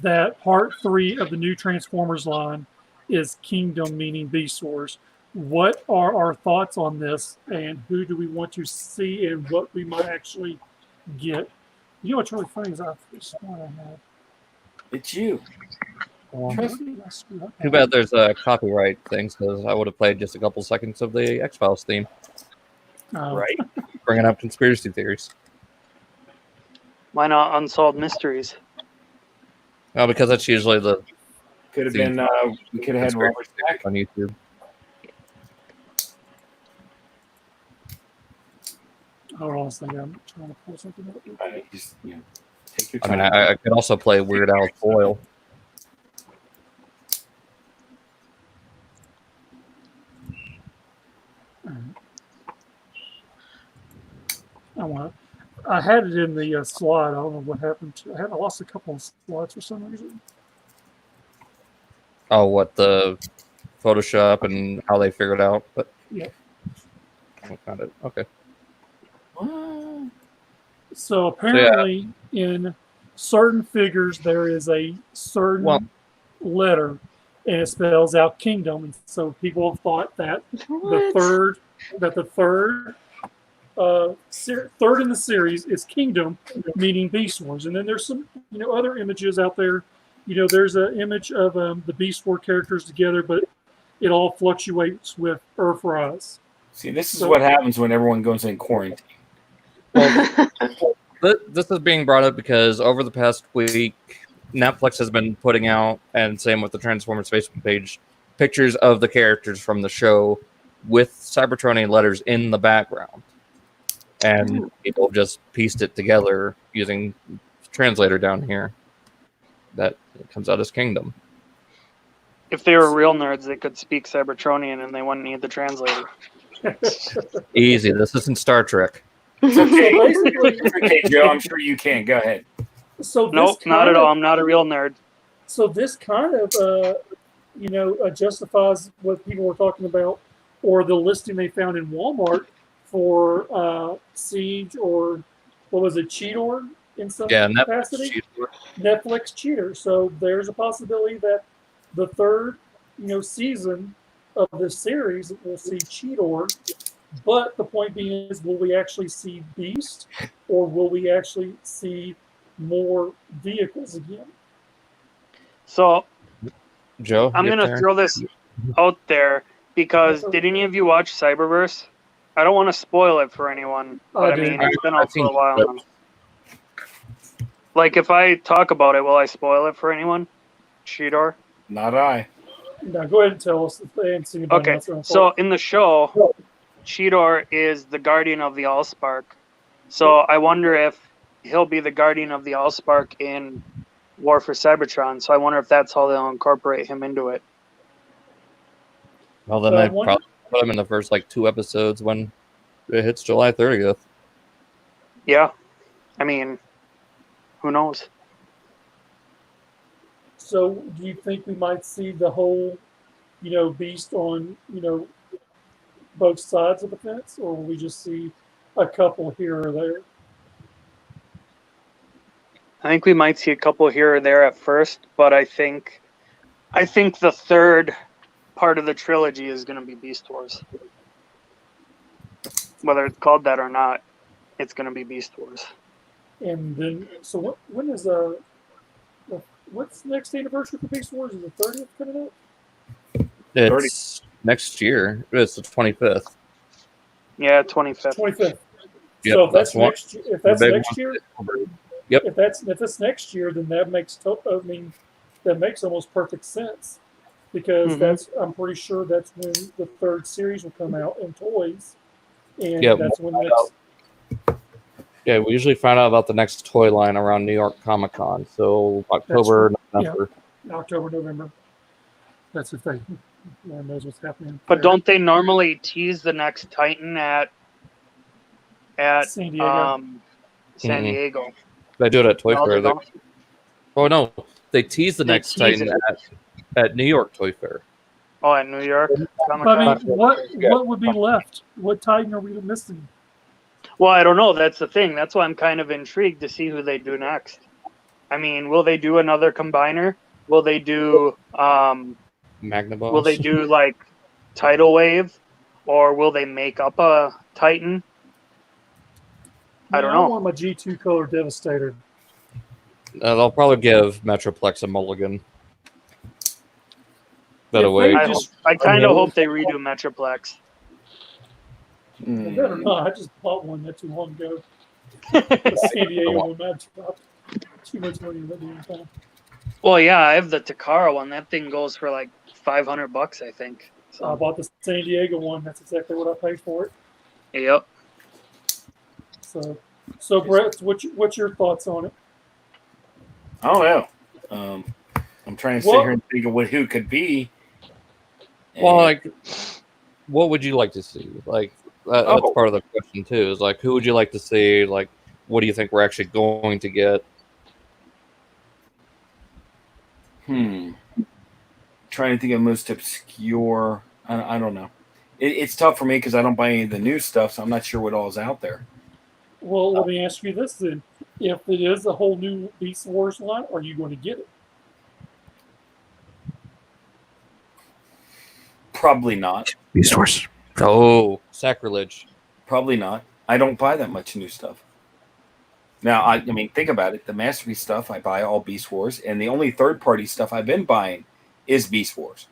that part 3 of the new Transformers line is Kingdom, meaning Beast Wars. What are our thoughts on this, and who do we want to see, and what we might actually get? You know what's really funny is I sworn I had. It's you. Too bad there's a copyright thing, because I would have played just a couple seconds of the X-Files theme, Right? bringing up conspiracy theories. Why not Unsolved Mysteries? Well, because that's usually the Could have been, we could have had Robert Stack. on YouTube. Hold on a second. I'm trying to pull something up. Just, take your I time. mean, I could also play Weird Al's Foil. I had it in the slide. I don't know what happened. I lost a couple of slides for some reason. Oh, what, the Photoshop and how they figured out? But Yeah. I found it. Okay. So apparently, in certain figures, there is a certain letter, and it spells out Kingdom. And so people have thought that the third third in the series is Kingdom, meaning Beast Wars. And then there's some other images out there. There's an image of the Beast War characters together, but it all fluctuates with Earthrise. See, this is what happens when everyone goes in quarantine. Well, this is being brought up because over the past week, Netflix has been putting out, and same with the Transformers Facebook page, pictures of the characters from the show with Cybertronian letters in the background. And people just pieced it together using translator down here. That comes out as Kingdom. If they were real nerds, they could speak Cybertronian and they wouldn't need the translator. Easy. This isn't Star Trek. Okay, Joe, I'm sure you can. Go ahead. So Nope, not at all. I'm not a real nerd. So this kind of, justifies what people were talking about, or the listing they found in Walmart for Siege, or what was it, Cheetor in some capacity? Netflix Cheater. So there's a possibility that the third, season of this series will see Cheetor But the point being is, will we actually see Beast, or will we actually see more vehicles again? So Joe, I'm your gonna turn. throw this out there because did any of you watch Cyberverse? I don't want to spoil it for anyone, but I did. mean it's been I've out for a seen while clips. now. Like if I talk about it, will I spoil it for anyone? Shidor? Not I. Now go ahead and tell us if they ain't seen it by now, Okay, it's their own so fault. in the show, Shidor is the guardian of the Allspark. So I wonder if he'll be the guardian of the Allspark in War for Cybertron. So I wonder if that's how they'll incorporate him into it. Well, then So I I'd wonder- probably put him in the first like 2 episodes when it hits July 30th. Yeah, I mean, who knows? So do you think we might see the whole, Beast on, both sides of the fence, or will we just see a couple here or there? I think we might see a couple here or there at first, but I think the third part of the trilogy is going to be Beast Wars. Whether it's called that or not, it's going to be Beast Wars. And then, so when is what's the next anniversary for Beast Wars? Is the 30th coming up? It's next year. It's the 25th. Yeah, 25th. 25th. Yep, So if that's one- next year, if that's the big next one. year, Yep. if that's next year, then that makes that makes almost perfect sense, because Mhm. I'm pretty sure that's when the third series will come out in toys, and Yep. that's when the next. Yeah, we usually find out about the next toy line around New York Comic Con. So October, November. October, November. That's the thing. No one knows what's happening. But don't they normally tease the next Titan at San Diego. San Mhm. Diego? They do it at Toy No, Fair. they don't. Oh no, they tease the They next tease Titan it. at New York Toy Fair. Oh, at New York Comic But I Con. mean, what would be left? What Titan are we missing? Well, I don't know. That's the thing. That's why I'm kind of intrigued to see who they do next. I mean, will they do another combiner? Will they do Magnaboss. will they do like Tidal Wave, or will they make up a Titan? I don't know. I want my G2 color Devastator. They'll probably give Metroplex a mulligan. That If away. they I just- kind of hope they redo Metroplex. Well, better not. I just bought one not too long ago. The San Diego one. I dropped too much money in that damn time. Well, yeah, I have the Takara one. That thing goes for like $500, I think. So I So, bought the San Diego one. That's exactly what I paid for it. yep. So Brett, what's your thoughts on it? I don't know. I'm trying to sit here and think of who could be. Well, like, what would you like to see? Like, that's part of the question too. Is like, who would you like to see? Like, what do you think we're actually going to get? Trying to think of most obscure. I don't know. It's tough for me because I don't buy any of the new stuff, so I'm not sure what all is out there. Well, let me ask you this then: if it is a whole new Beast Wars line, are you going to get it? Probably not. Beast Wars. Oh, sacrilege. Probably not. I don't buy that much new stuff. Now, I mean, think about it. The Masterpiece stuff, I buy all Beast Wars, and the only third-party stuff I've been buying is Beast Wars.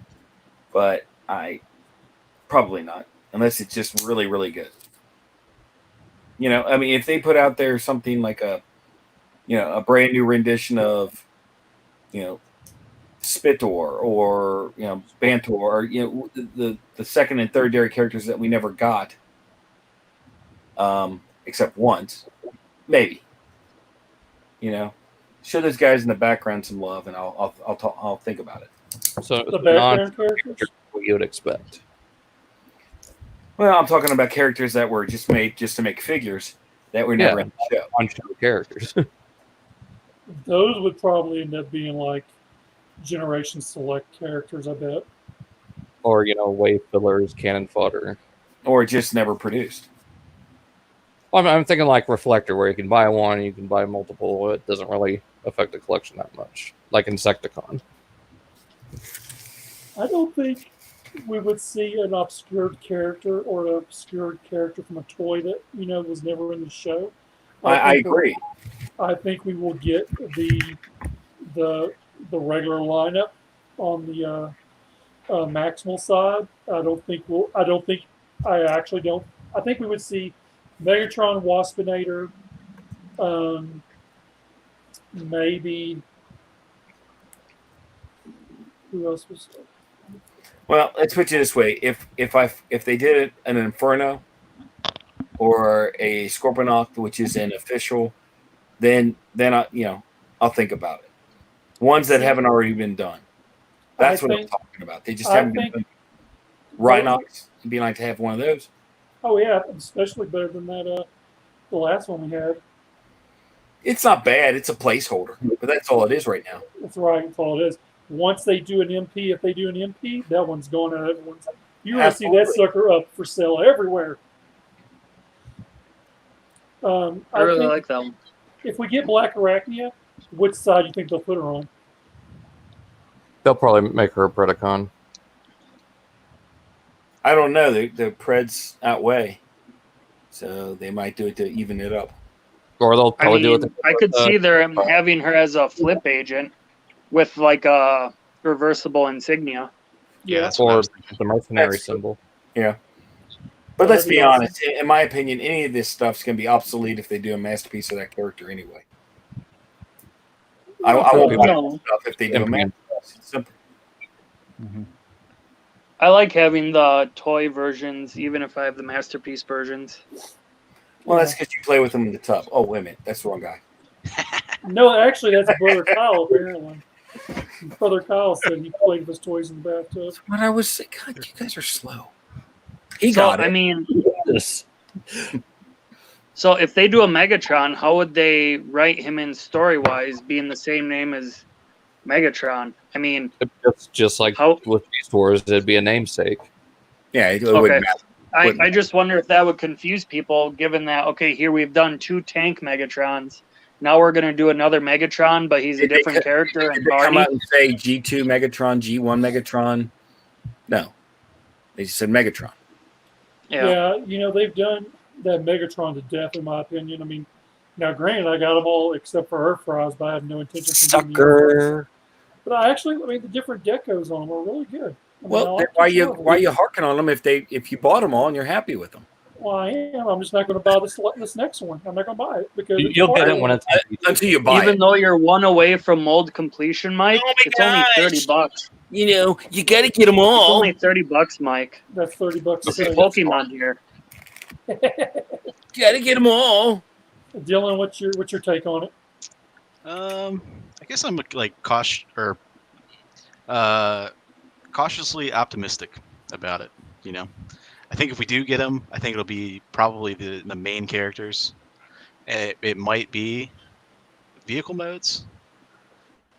But I probably not, unless it's just really, really good. I mean, if they put out there something like a brand new rendition of, Spitor or Bantor or the second and third dairy characters that we never got, except once, maybe. Show those guys in the background some love, and I'll think about it. So The background characters? what you would expect. Well, I'm talking about characters that were just made just to make figures that were never in the show. On-show characters. Those would probably end up being like Generation Select characters, I bet. Or, wave fillers, cannon fodder. Or just never produced. Well, I'm thinking like Reflector, where you can buy one, you can buy multiple. It doesn't really affect the collection that much. Like Insecticon. I don't think we would see an obscured character or an obscured character from a toy that was never in the show. I agree. I think we will get the regular lineup on the Maximal side. I think we would see Megatron, Waspinator, maybe. Who else was there? Well, let's put it this way: if they did an Inferno or a Scorponok, which is an official, then I'll think about it. Ones that haven't already been done. That's what I'm talking about. They just haven't been done. Rhinox, it'd be nice to have one of those. Oh yeah, especially better than that the last one we had. It's not bad. It's a placeholder, but that's all it is right now. That's right. That's all it is. Once they do an MP, if they do an MP, that one's going out. Everyone's you're going to see that sucker up for sale everywhere. I really like that one. If we get Black Arachnia, which side do you think they'll put her on? They'll probably make her a Predacon. I don't know. The Preds outweigh, so they might do it to even it up. Or they'll probably do it. I could see them having her as a flip agent with like a reversible insignia. Yeah, that's or what I was thinking. the mercenary symbol. Yeah. But let's be honest. In my opinion, any of this stuff's going to be obsolete if they do a masterpiece of that character anyway. I won't buy stuff if they do a masterpiece. It's simple. Mm-hmm. I like having the toy versions, even if I have the masterpiece versions. Well, that's because you play with them in the tub. Oh, wait a minute. That's the wrong guy. No, actually, that's Brother Kyle, apparently. Brother Kyle said he played with his toys in the bathtub. That's what I was saying. God, you guys are slow. He got it. I mean, so if they do a Megatron, how would they write him in story-wise being the same name as Megatron? I mean, it's just like with Beast Wars, it'd be a namesake. Yeah, it wouldn't matter. I just wonder if that would confuse people, given that, okay, here we've done 2 tank Megatrons. Now we're going to do another Megatron, but he's a different character. Did they come out and say G2 Megatron, G1 Megatron? No. They just said Megatron. Yeah, they've done that Megatron to death, in my opinion. I mean, now, granted, I got them all except for Earth Fries, but I have no intention of Sucker. But the different decos on them are really good. Well, why you harking on them if you bought them all and you're happy with them? Well, I am. I'm just not going to buy this next one. I'm not going to buy it because you'll get it when it's until you buy it. Even though you're one away from mold completion, Mike, it's only $30. You got to get them all. It's only $30, Mike. That's $30. It's Pokemon here. Got to get them all. Dylan, what's your take on it? I guess I'm like cautiously optimistic about it. I think if we do get them, I think it'll be probably the main characters. It might be vehicle modes.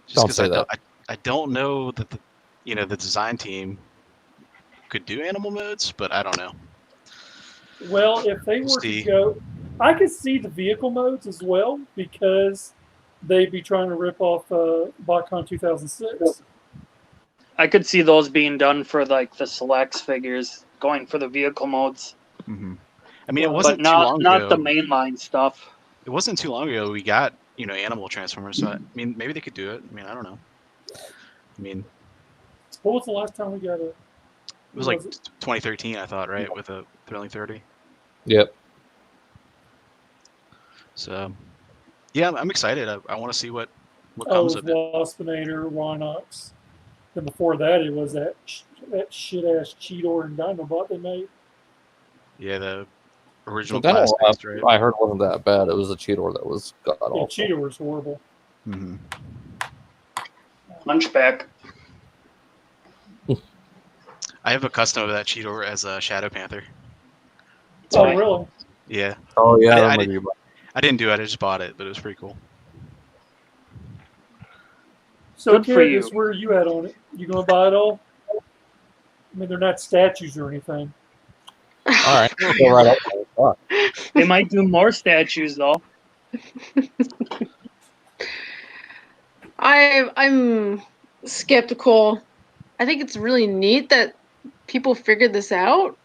Just because I don't know that the design team could do animal modes, but I don't know. Well, if they were to go, I could see the vehicle modes as well because they'd be trying to rip off BotCon 2006. I could see those being done for like the selects figures, going for the vehicle modes. Mm-hmm. I mean, it wasn't too long ago. Not the mainline stuff. It wasn't too long ago we got animal transformers. So I mean, maybe they could do it. I mean, I don't know. I mean, what was the last time we got it? It was like 2013, I thought, right, with a Thrilling 30. Yep. So, yeah, I'm excited. I want to see what comes of it. Waspinator, Rhinox. Then before that, it was that shit-ass Cheetor and Dinobot they made. Yeah, the original class, right? I heard it wasn't that bad. It was a Cheetor that was god-awful. Yeah, Cheetor was horrible. Mm-hmm. Hunchback. I have a custom of that Cheetor as a Shadow Panther. Really? Yeah. Oh, yeah. I didn't do it. I just bought it, but it was pretty cool. So, Candace, where are you at on it? You going to buy it all? I mean, they're not statues or anything. All right. We'll go right up. They might do more statues, though. I'm skeptical. I think it's really neat that people figured this out.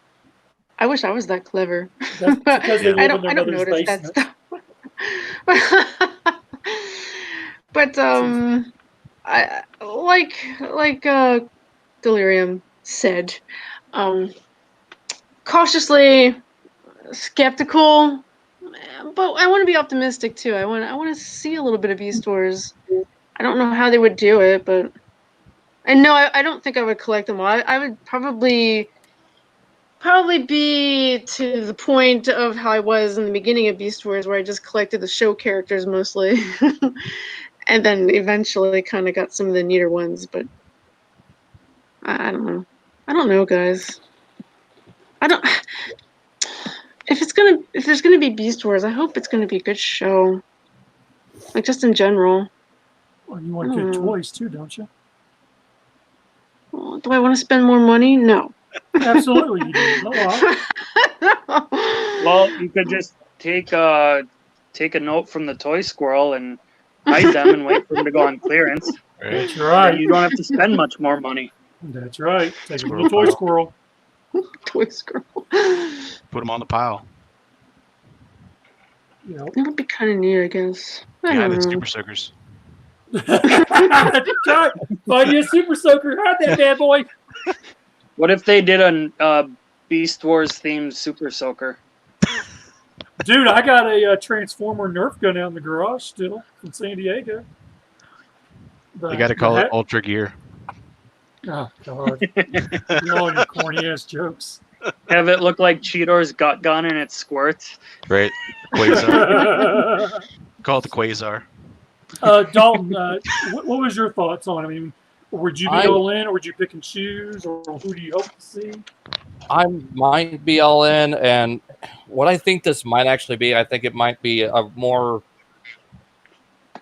I wish I was that clever. That's because they I live in don't. their I don't mother's notice that basement. stuff. But I like Delirium said, cautiously skeptical, but I want to be optimistic too. I want to see a little bit of Beast Wars. I don't know how they would do it, but no, I don't think I would collect them all. I would probably be to the point of how I was in the beginning of Beast Wars, where I just collected the show characters mostly, and then eventually kind of got some of the neater ones. But I don't know. I don't know, guys. I don't. If there's gonna be Beast Wars, I hope it's gonna be a good show. Like just in general. Well, you want good toys too, don't you? Well, do I want to spend more money? No. Absolutely, you do. No lie. Well, you could just take a note from the toy squirrel and hide them and wait for them to go on clearance. That's right. You don't have to spend much more money. That's right. Take a little toy squirrel. Toy squirrel. Put them on the pile. Yep. That would be kind of neat, I guess. I Behind don't the know. super soakers. Find you a super soaker. Hide that bad boy. What if they did a Beast Wars themed Super Soaker? Dude, I got a Transformer Nerf gun out in the garage still from San Diego. You got to call it Ultra Gear. Oh, God. You're all your corny ass jokes. Have it look like Cheetor's gut gun and it squirts. Right. Quasar. Call it the Quasar. Dalton, what was your thoughts on it? I mean, would you be all in, or would you pick and choose, or who do you hope to see? I might be all in, and what I think this might actually be, I think it might be a more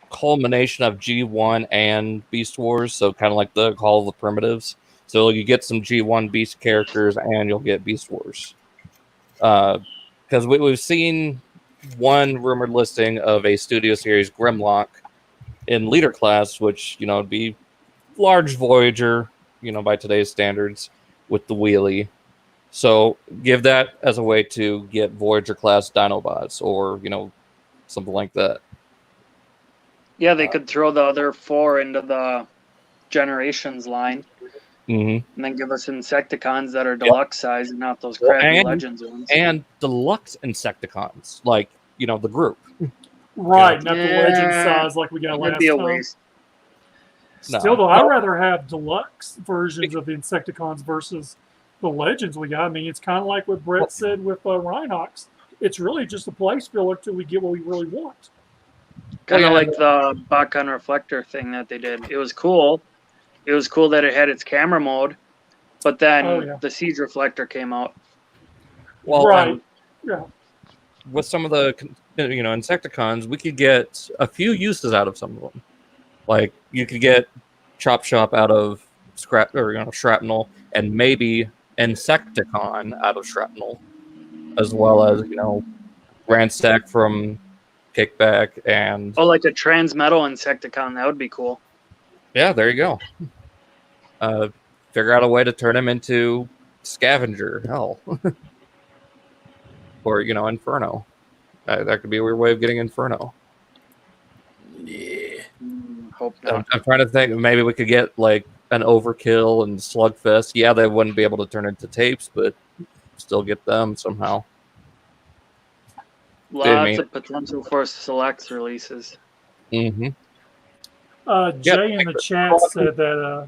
culmination of G1 and Beast Wars, so kind of like the Call of the Primitives. So you get some G1 Beast characters, and you'll get Beast Wars. Because we've seen one rumored listing of a studio series, Grimlock, in leader class, which, would be large Voyager, by today's standards, with the wheelie. So give that as a way to get Voyager class Dinobots, or something like that. Yeah, they could throw the other 4 into the Generations line, and then give us Insecticons that are deluxe size and not those crappy Legends ones. And deluxe Insecticons, like the group. Right, not the Legend size like we got last That'd be a time. waste. Still, though, I'd rather have deluxe versions of the Insecticons versus the Legends we got. I mean, it's kind of like what Brett said with Rhinox. It's really just a place filler till we get what we really want. Kind of like the Bakan Reflector thing that they did. It was cool. It was cool that it had its camera mode, but then the Siege Reflector came out. Well, right. Yeah. With some of the Insecticons, we could get a few uses out of some of them. Like you could get Chop Shop out of scrap or shrapnel, and maybe Insecticon out of shrapnel, as well as Ransack from Kickback and like a Transmetal Insecticon. That would be cool. Yeah, there you go. Figure out a way to turn him into Scavenger, hell, or Inferno. That could be a weird way of getting Inferno. Yeah. Hope not. I'm trying to think. Maybe we could get like an Overkill and Slugfest. Yeah, they wouldn't be able to turn into tapes, but still get them somehow. Lots of potential for selects releases. Mm-hmm. Jay in the chat said that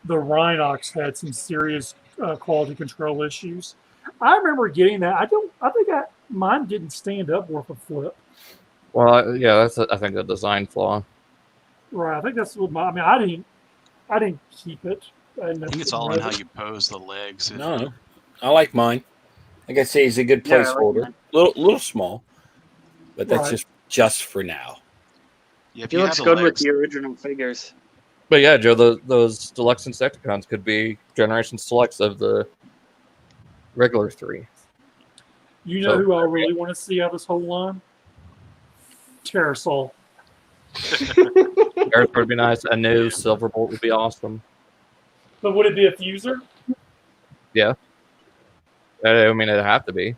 the Rhinox had some serious quality control issues. I remember getting that. I think mine didn't stand up worth a flip. Well, yeah, that's I think a design flaw. Right. I think that's what I didn't keep it. I think it's all in how you pose the legs. No, I like mine. Like I say, he's a good placeholder. Little small, but that's just for now. Yeah, he looks good with the original figures. But yeah, Joe, those deluxe Insecticons could be generation selects of the regular 3. You know who I really want to see out of this whole line? Terrasol. Earth would be nice. A new Silverbolt would be awesome. But would it be a fuser? Yeah. I mean, it'd have to be.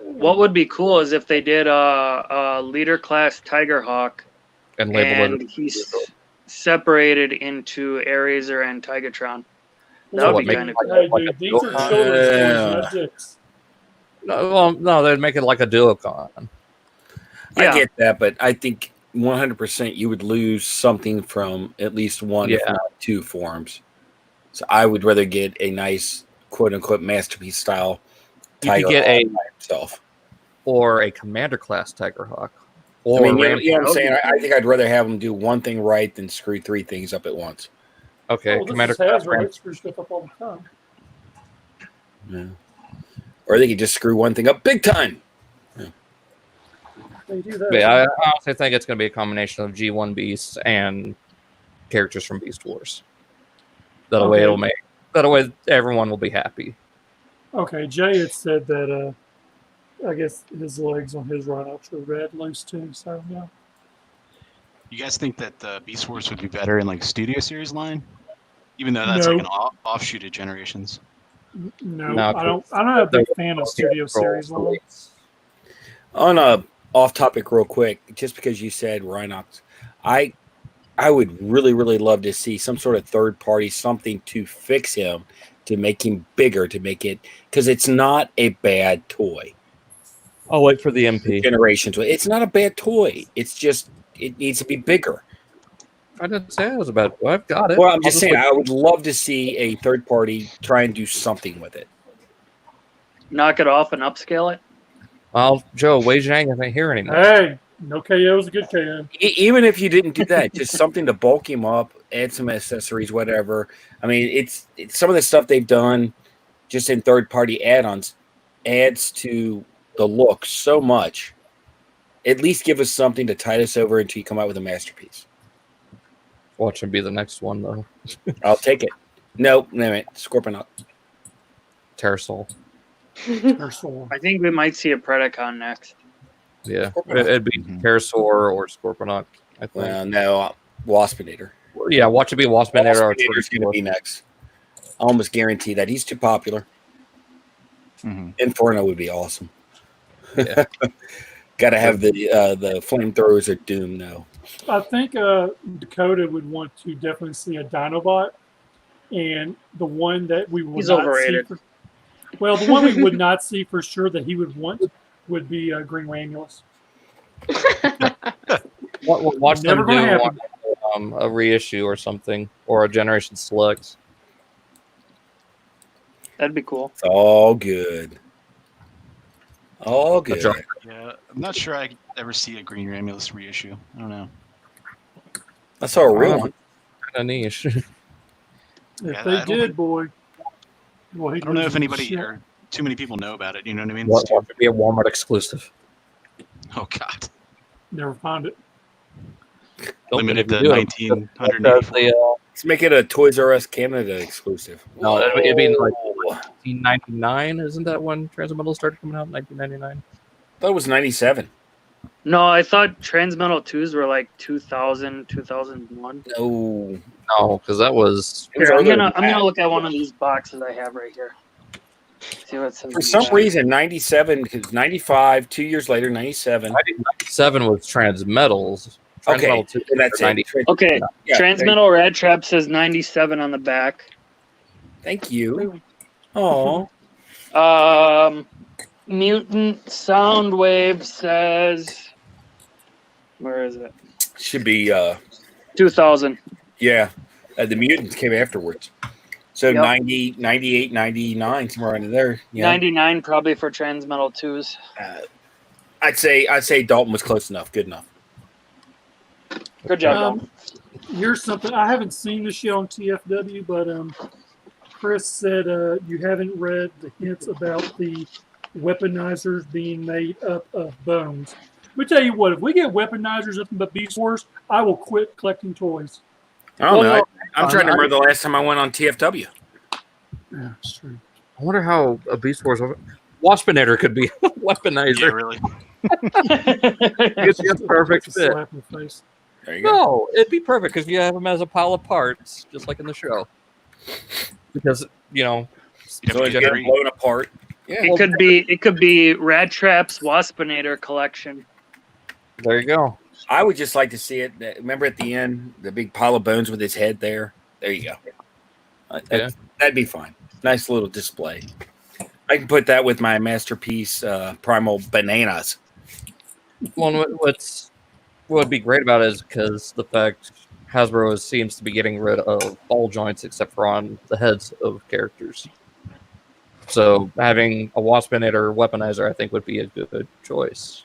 What would be cool is if they did a leader class Tigerhawk And label and it. he's separated into Eraser and Tigatron. That So would what, be make kind of it cool. Hey, like dude, a these are Duocon? children's toys, not dicks. No, they'd make it like a Duocon. Yeah. I get that, but I think 100% you would lose something from at least one, if Yeah. not two forms. So I would rather get a nice quote unquote masterpiece style You could Tiger get Hawk a by himself. or a Commander class Tigerhawk. I Or mean, you know Rampage. what I'm saying? I think I'd rather have them do one thing right than screw three things up at once. Okay, Oh, Commander this is class Hasbro. They Rampage. screw stuff up all the time. Yeah. Or they could just screw one thing up big time. They do that. But I honestly think it's going to be a combination of G1 Beasts and characters from Beast Wars. That way Okay. that way everyone will be happy. Okay, Jay had said that I guess his legs on his Rhinox are red loose too, so yeah. You guys think that the Beast Wars would be better in like Studio Series line, even though that's No. like an offshoot of Generations? No, No, I'm not a big fan of Studio Series line. On a off topic real quick, just because you said Rhinox, I would really, really love to see some sort of third party, something to fix him, to make him bigger, to make it, because it's not a bad toy. I'll wait for the MP. Generation toy. It's not a bad toy. It's just, it needs to be bigger. I didn't say it was about. Well, I've got it. Well, I'm I'll just saying, wait. I would love to see a third party try and do something with it. Knock it off and upscale it. Well, Joe, Wei Zhang isn't here anymore. Hey, no KO is a good KO. Even if you didn't do that, just something to bulk him up, add some accessories, whatever. I mean, it's some of the stuff they've done just in third party add-ons adds to the look so much. At least give us something to tide us over until you come out with a masterpiece. Watch him be the next one, though. I'll take it. No, Scorponok. Terrasol. Terrasol. I think we might see a Predacon next. Yeah, Scorponok. it'd be Terrasor or Scorponok, I think. Well, no, Waspinator. Yeah, watch it be Waspinator or Waspinator's going to be next. I almost guarantee that. He's too popular. Mm-hmm. Inferno would be awesome. Yeah. Got to have the flamethrowers are Doom now. I think Dakota would want to definitely see a Dinobot, and the one that we would He's not overrated. see. Well, the one we would not see for sure that he would want would be Green Ramulus. Watch Never them gonna do happen. a reissue or something, or a Generation Select. That'd be cool. It's all good. All good. John. Yeah, I'm not sure I ever see a Green Ramulus reissue. I don't know. I saw a real one. Kind of niche. If Yeah, they I don't did, think- boy. Well, I don't know if anybody or too many people know about it. You know what I mean? Watch it be a Walmart exclusive. Oh God, Never found it. limited to If you do it, 1984. Let's make it a Toys R Us Canada exclusive. No, it'd be like Oh, 1999. Isn't that when Transmetal started coming out? 1999. that was 97. No, I thought Transmetal 2s were like 2000, 2001. No. No, because that was. It was Here, I'm older gonna than that. look at one of these boxes I have right here. See what it says. For some reason, 97, because 95, 2 years later, 97. 97 was Transmetals. Okay, Transmetal 2 and that's 90. it. Okay, Yeah, Transmetal Red Trap says 97 on the back. Thank you. Oh, Mutant Soundwave says, where is it? should be, 2000. yeah. The Mutants came afterwards. So Yep. 90, 98, 99, somewhere under there. Yeah. 99 probably for Transmetal 2s. I'd say Dalton was close enough. Good enough. Good job, Dom. Here's something I haven't seen this yet on TFW, but Chris said you haven't read the hints about the weaponizers being made up of bones. Let me tell you what, if we get weaponizers up in the Beast Wars, I will quit collecting toys. I don't know. Well, I'm trying to remember the last time I went on TFW. Yeah, it's true. I wonder how a Beast Wars Waspinator could be a Yeah, weaponizer. really. It's a perfect Just a fit. slap in the face. There you go. No, it'd be perfect because you have them as a pile of parts, just like in the show. because You'd have So to it's get getting green. blown apart. Yeah. It could be Rad Trap's Waspinator collection. there you go. I would just like to see it. Remember at the end, the big pile of bones with his head there? There you go. That'd be fine. Nice little display. I can put that with my masterpiece, Primal Bananas. Well, what would be great about it is because the fact Hasbro seems to be getting rid of ball joints except for on the heads of characters. So having a Waspinator weaponizer, I think, would be a good choice.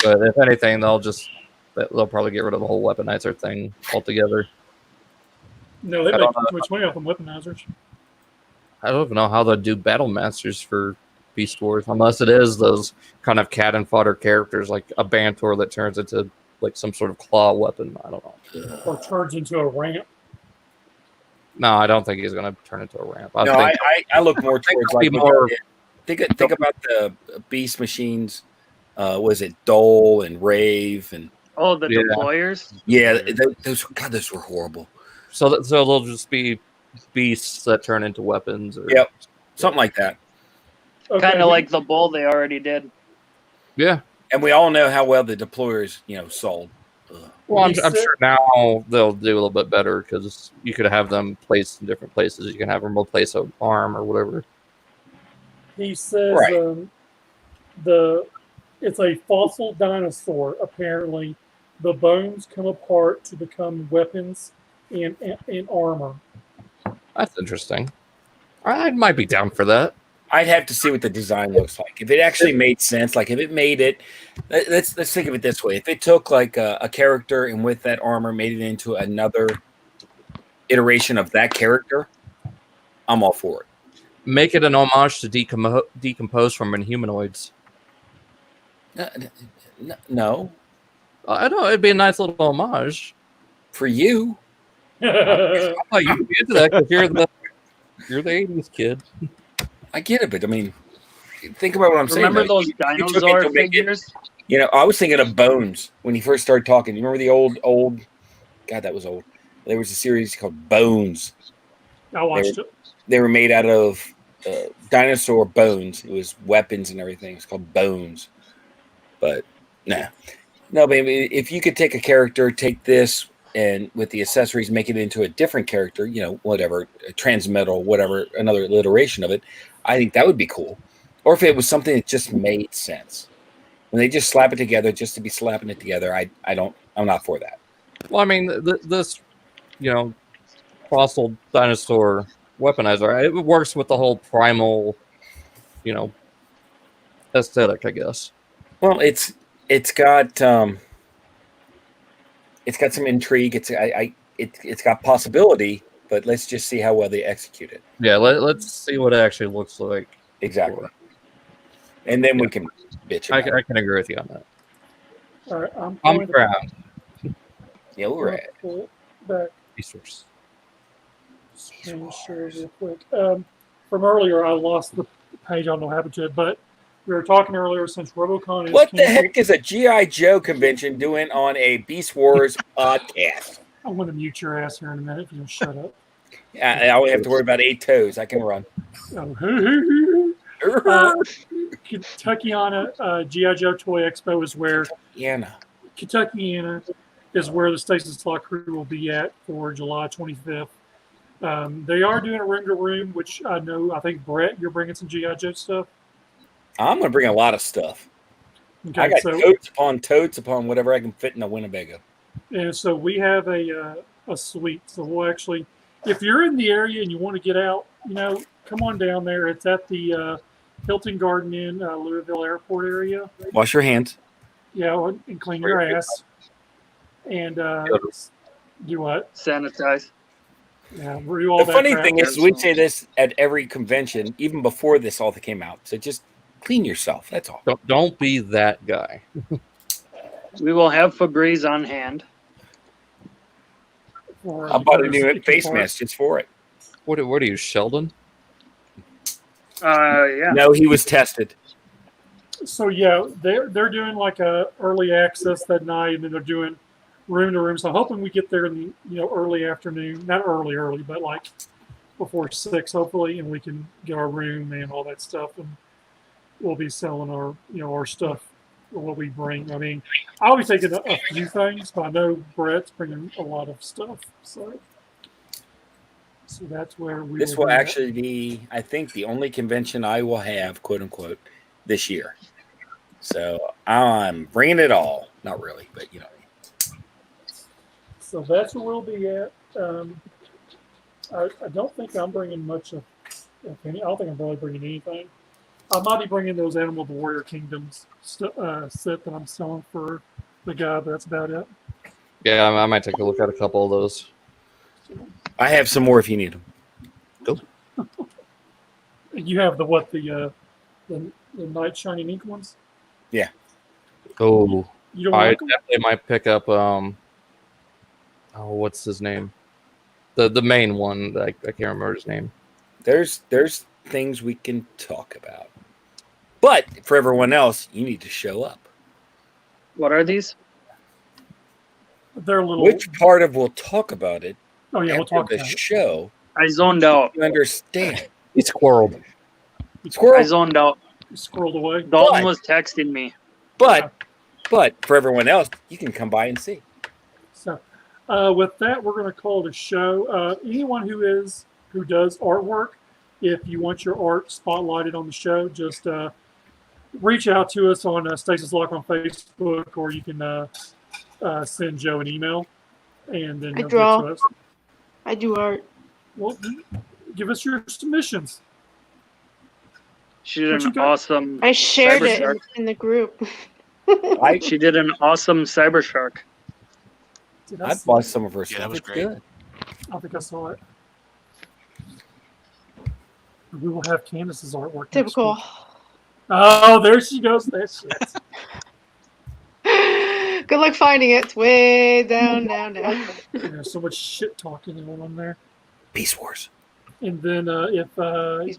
But if anything, they'll probably get rid of the whole weaponizer thing altogether. No, they I make don't too much money off them weaponizers. I don't even know how they'll do battle masters for Beast Wars, unless it is those kind of cannon fodder characters like a Bantor that turns into like some sort of claw weapon. I don't know. Or turns into a ramp. No, I don't think he's going to turn into a ramp. I look more towards it'll be like more- think about the beast machines. Was it Dole and Rave and Oh, the Yeah. deployers. those were horrible. So they'll just be beasts that turn into weapons. Or, Yep. Something like that. Okay, Kind of like the bull they already did. Yeah. And we all know how well the deployers, sold. Ugh. Well, I'm Lisa- sure now they'll do a little bit better because you could have them placed in different places. You can have them replace an arm or whatever. He says Right. it's a fossil dinosaur. Apparently, the bones come apart to become weapons and armor. That's interesting. I might be down for that. I'd have to see what the design looks like. If it actually made sense, like if it made it, let's think of it this way: if it took like a character and with that armor made it into another iteration of that character, I'm all for it. Make it an homage to decompose from Inhumanoids. No, I know it'd be a nice little homage. for you. I thought you'd be into that because you're the 80s kid. I get it, but I mean, think about what I'm saying. Remember though. those You took it dinosaur to make it- figures? I was thinking of Bones when he first started talking. You remember the old? God, that was old. There was a series called Bones. I watched it. They were made out of dinosaur bones. It was weapons and everything. It's called Bones. But no, baby. If you could take a character, take this, and with the accessories, make it into a different character. Whatever, a transmetal, whatever, another iteration of it. I think that would be cool. Or if it was something that just made sense. When they just slap it together just to be slapping it together, I'm not for that. Well, I mean, this, fossil dinosaur weaponizer, it works with the whole primal, aesthetic, I guess. Well, it's got some intrigue. It's got possibility, but let's just see how well they execute it. Yeah, let's see what it actually looks like. Exactly. And then we can bitch I about it. can agree with you on that. All right, I'm I'm going to proud. Yeah, we're at. pull back Resource. screen share real quick. From earlier, I lost the page. I don't know what happened to it, but we were talking earlier since RoboCon is What the canceled. heck is a G.I. Joe convention doing on a Beast Wars podcast? I'm going to mute your ass here in a minute if you don't shut up. I only have to worry about 8 toes. I can run. Kentuckiana G.I. Joe Toy Expo is where Kentuckiana is where the Stasis Lock crew will be at for July 25th. They are doing a room to room, which I think Brett, you're bringing some G.I. Joe stuff. I'm going to bring a lot of stuff. Okay, I got so totes upon whatever I can fit in a Winnebago. and so we have a suite. So we'll actually, if you're in the area and you want to get out, come on down there. It's at the Hilton Garden Inn, Louisville Airport area. Wash your hands. Yeah, and clean your ass. And do what? Sanitize. Yeah, do all The that funny crap. thing is, we'd say this at every convention, even before this all came out. So just clean yourself. That's all. Don't be that guy. We will have Febreze on hand. I bought a new face mask just for it. What are you, Sheldon? Yeah. No, he was tested. So yeah, they're doing like a early access that night, and then they're doing room to room. So I'm hoping we get there in the early afternoon, not early, but like before 6, hopefully, and we can get our room and all that stuff, and we'll be selling our stuff or what we bring. I mean, I'll be taking a few things, but I know Brett's bringing a lot of stuff, so that's where we. This will actually be, I think, the only convention I will have, quote unquote, this year. So I'm bringing it all. Not really, but So that's where we'll be at. I don't think I'm bringing much of any. I don't think I'm really bringing anything. I might be bringing those Animal of the Warrior Kingdoms set that I'm selling for the guy, but that's about it. Yeah, I might take a look at a couple of those. I have some more if you need them. Go. You have the Night Shining Ink ones? Yeah. Oh, You don't I like them? definitely might pick up. What's his name? The main one. I can't remember his name. There's things we can talk about, but for everyone else, you need to show up. What are these? They're little. Which part of we'll talk about it? Oh yeah, we'll after talk the about it. show. I zoned out. You understand? It's squirreled. I Squirrel. zoned out. You scrolled away. Dalton But- was texting me. But for everyone else, you can come by and see. So, with that, we're going to call it a show. Anyone who does artwork, if you want your art spotlighted on the show, just reach out to us on Stasis Lock on Facebook, or you can send Joe an email, and then I he'll draw. get to us. I do art. Well, give us your submissions. She did What you an got? awesome. I shared Cyber it Shark. in the group. She did an awesome Cyber Shark. Did I see bought it? some of her Yeah, stuff. that was It's great. good. I don't think I saw it. We will have Candace's artwork. next Typical. week. Oh, there she goes. There she is. Good luck finding it. It's way down. There's so much shit talking going on there. Beast Wars. And then if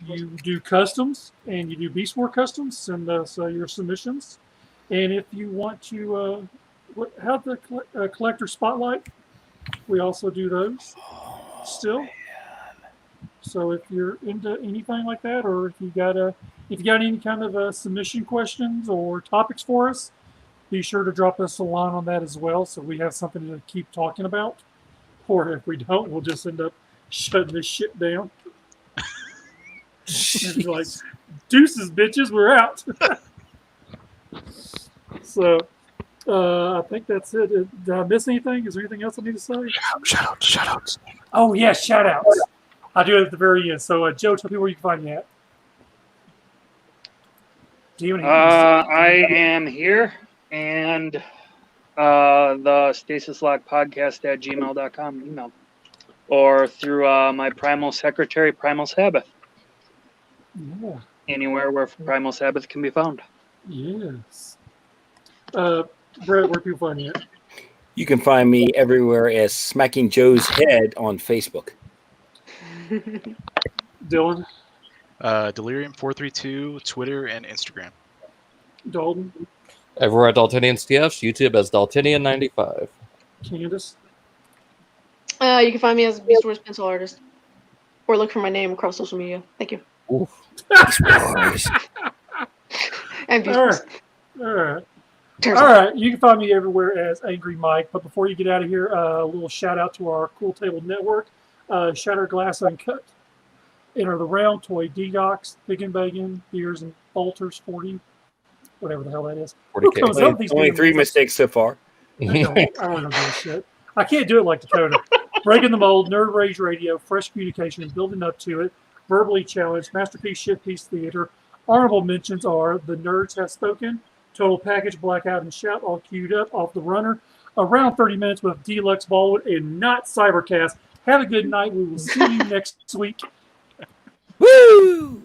you do customs and you do Beast War customs, send us your submissions. And if you want to have the collector spotlight, we also do those still. So if you're into anything like that, or if you got any kind of submission questions or topics for us, be sure to drop us a line on that as well, so we have something to keep talking about. Or if we don't, we'll just end up shutting this shit down. And be like, deuces, bitches, we're out. So, I think that's it. Did I miss anything? Is there anything else I need to say? Shoutouts. Oh, yeah, shout outs. I do it at the very end. So, Joe, tell people where you can find me at. Do you I am here, and the Stasis Lock podcast at gmail.com email, or through my Primal secretary, Primal Sabbath, Yeah. anywhere where Primal Sabbath can be found. Yes. Brett, where people find you at? You can find me everywhere as Smacking Joe's Head on Facebook. Dylan, Delirium 432, Twitter and Instagram. Dalton, Everywhere at Daltinian TFs, YouTube as Daltinian95. Candace. You can find me as Beast Wars pencil artist, or look for my name across social media. Thank you. Oof. And Beast All Wars. right. All right. Turns All out. right. You can find me everywhere as Angry Mike. But before you get out of here, a little shout out to our Cool Table Network. Shattered Glass Uncut. Enter the Realm, Toy Detox, Figga Bangin, Beers and Bolters 40, whatever the hell that is. Who 40K. comes up with these Only damn 3 names? mistakes so far. I really don't give a shit. I can't do it like Dakota. Breaking the Mold, Nerd Rage Radio, Fresh Communication, Building Up to It, Verbally Challenged, Masterpiece, Shitpiece Theater. Honorable mentions are The Nerds Have Spoken, Total Package, Blackout and Shout, all queued up, Off the Runner, Around 30 Minutes with Deluxe Baldwin, and Not Cybercast. Have a good night. We will see you next week. Woo!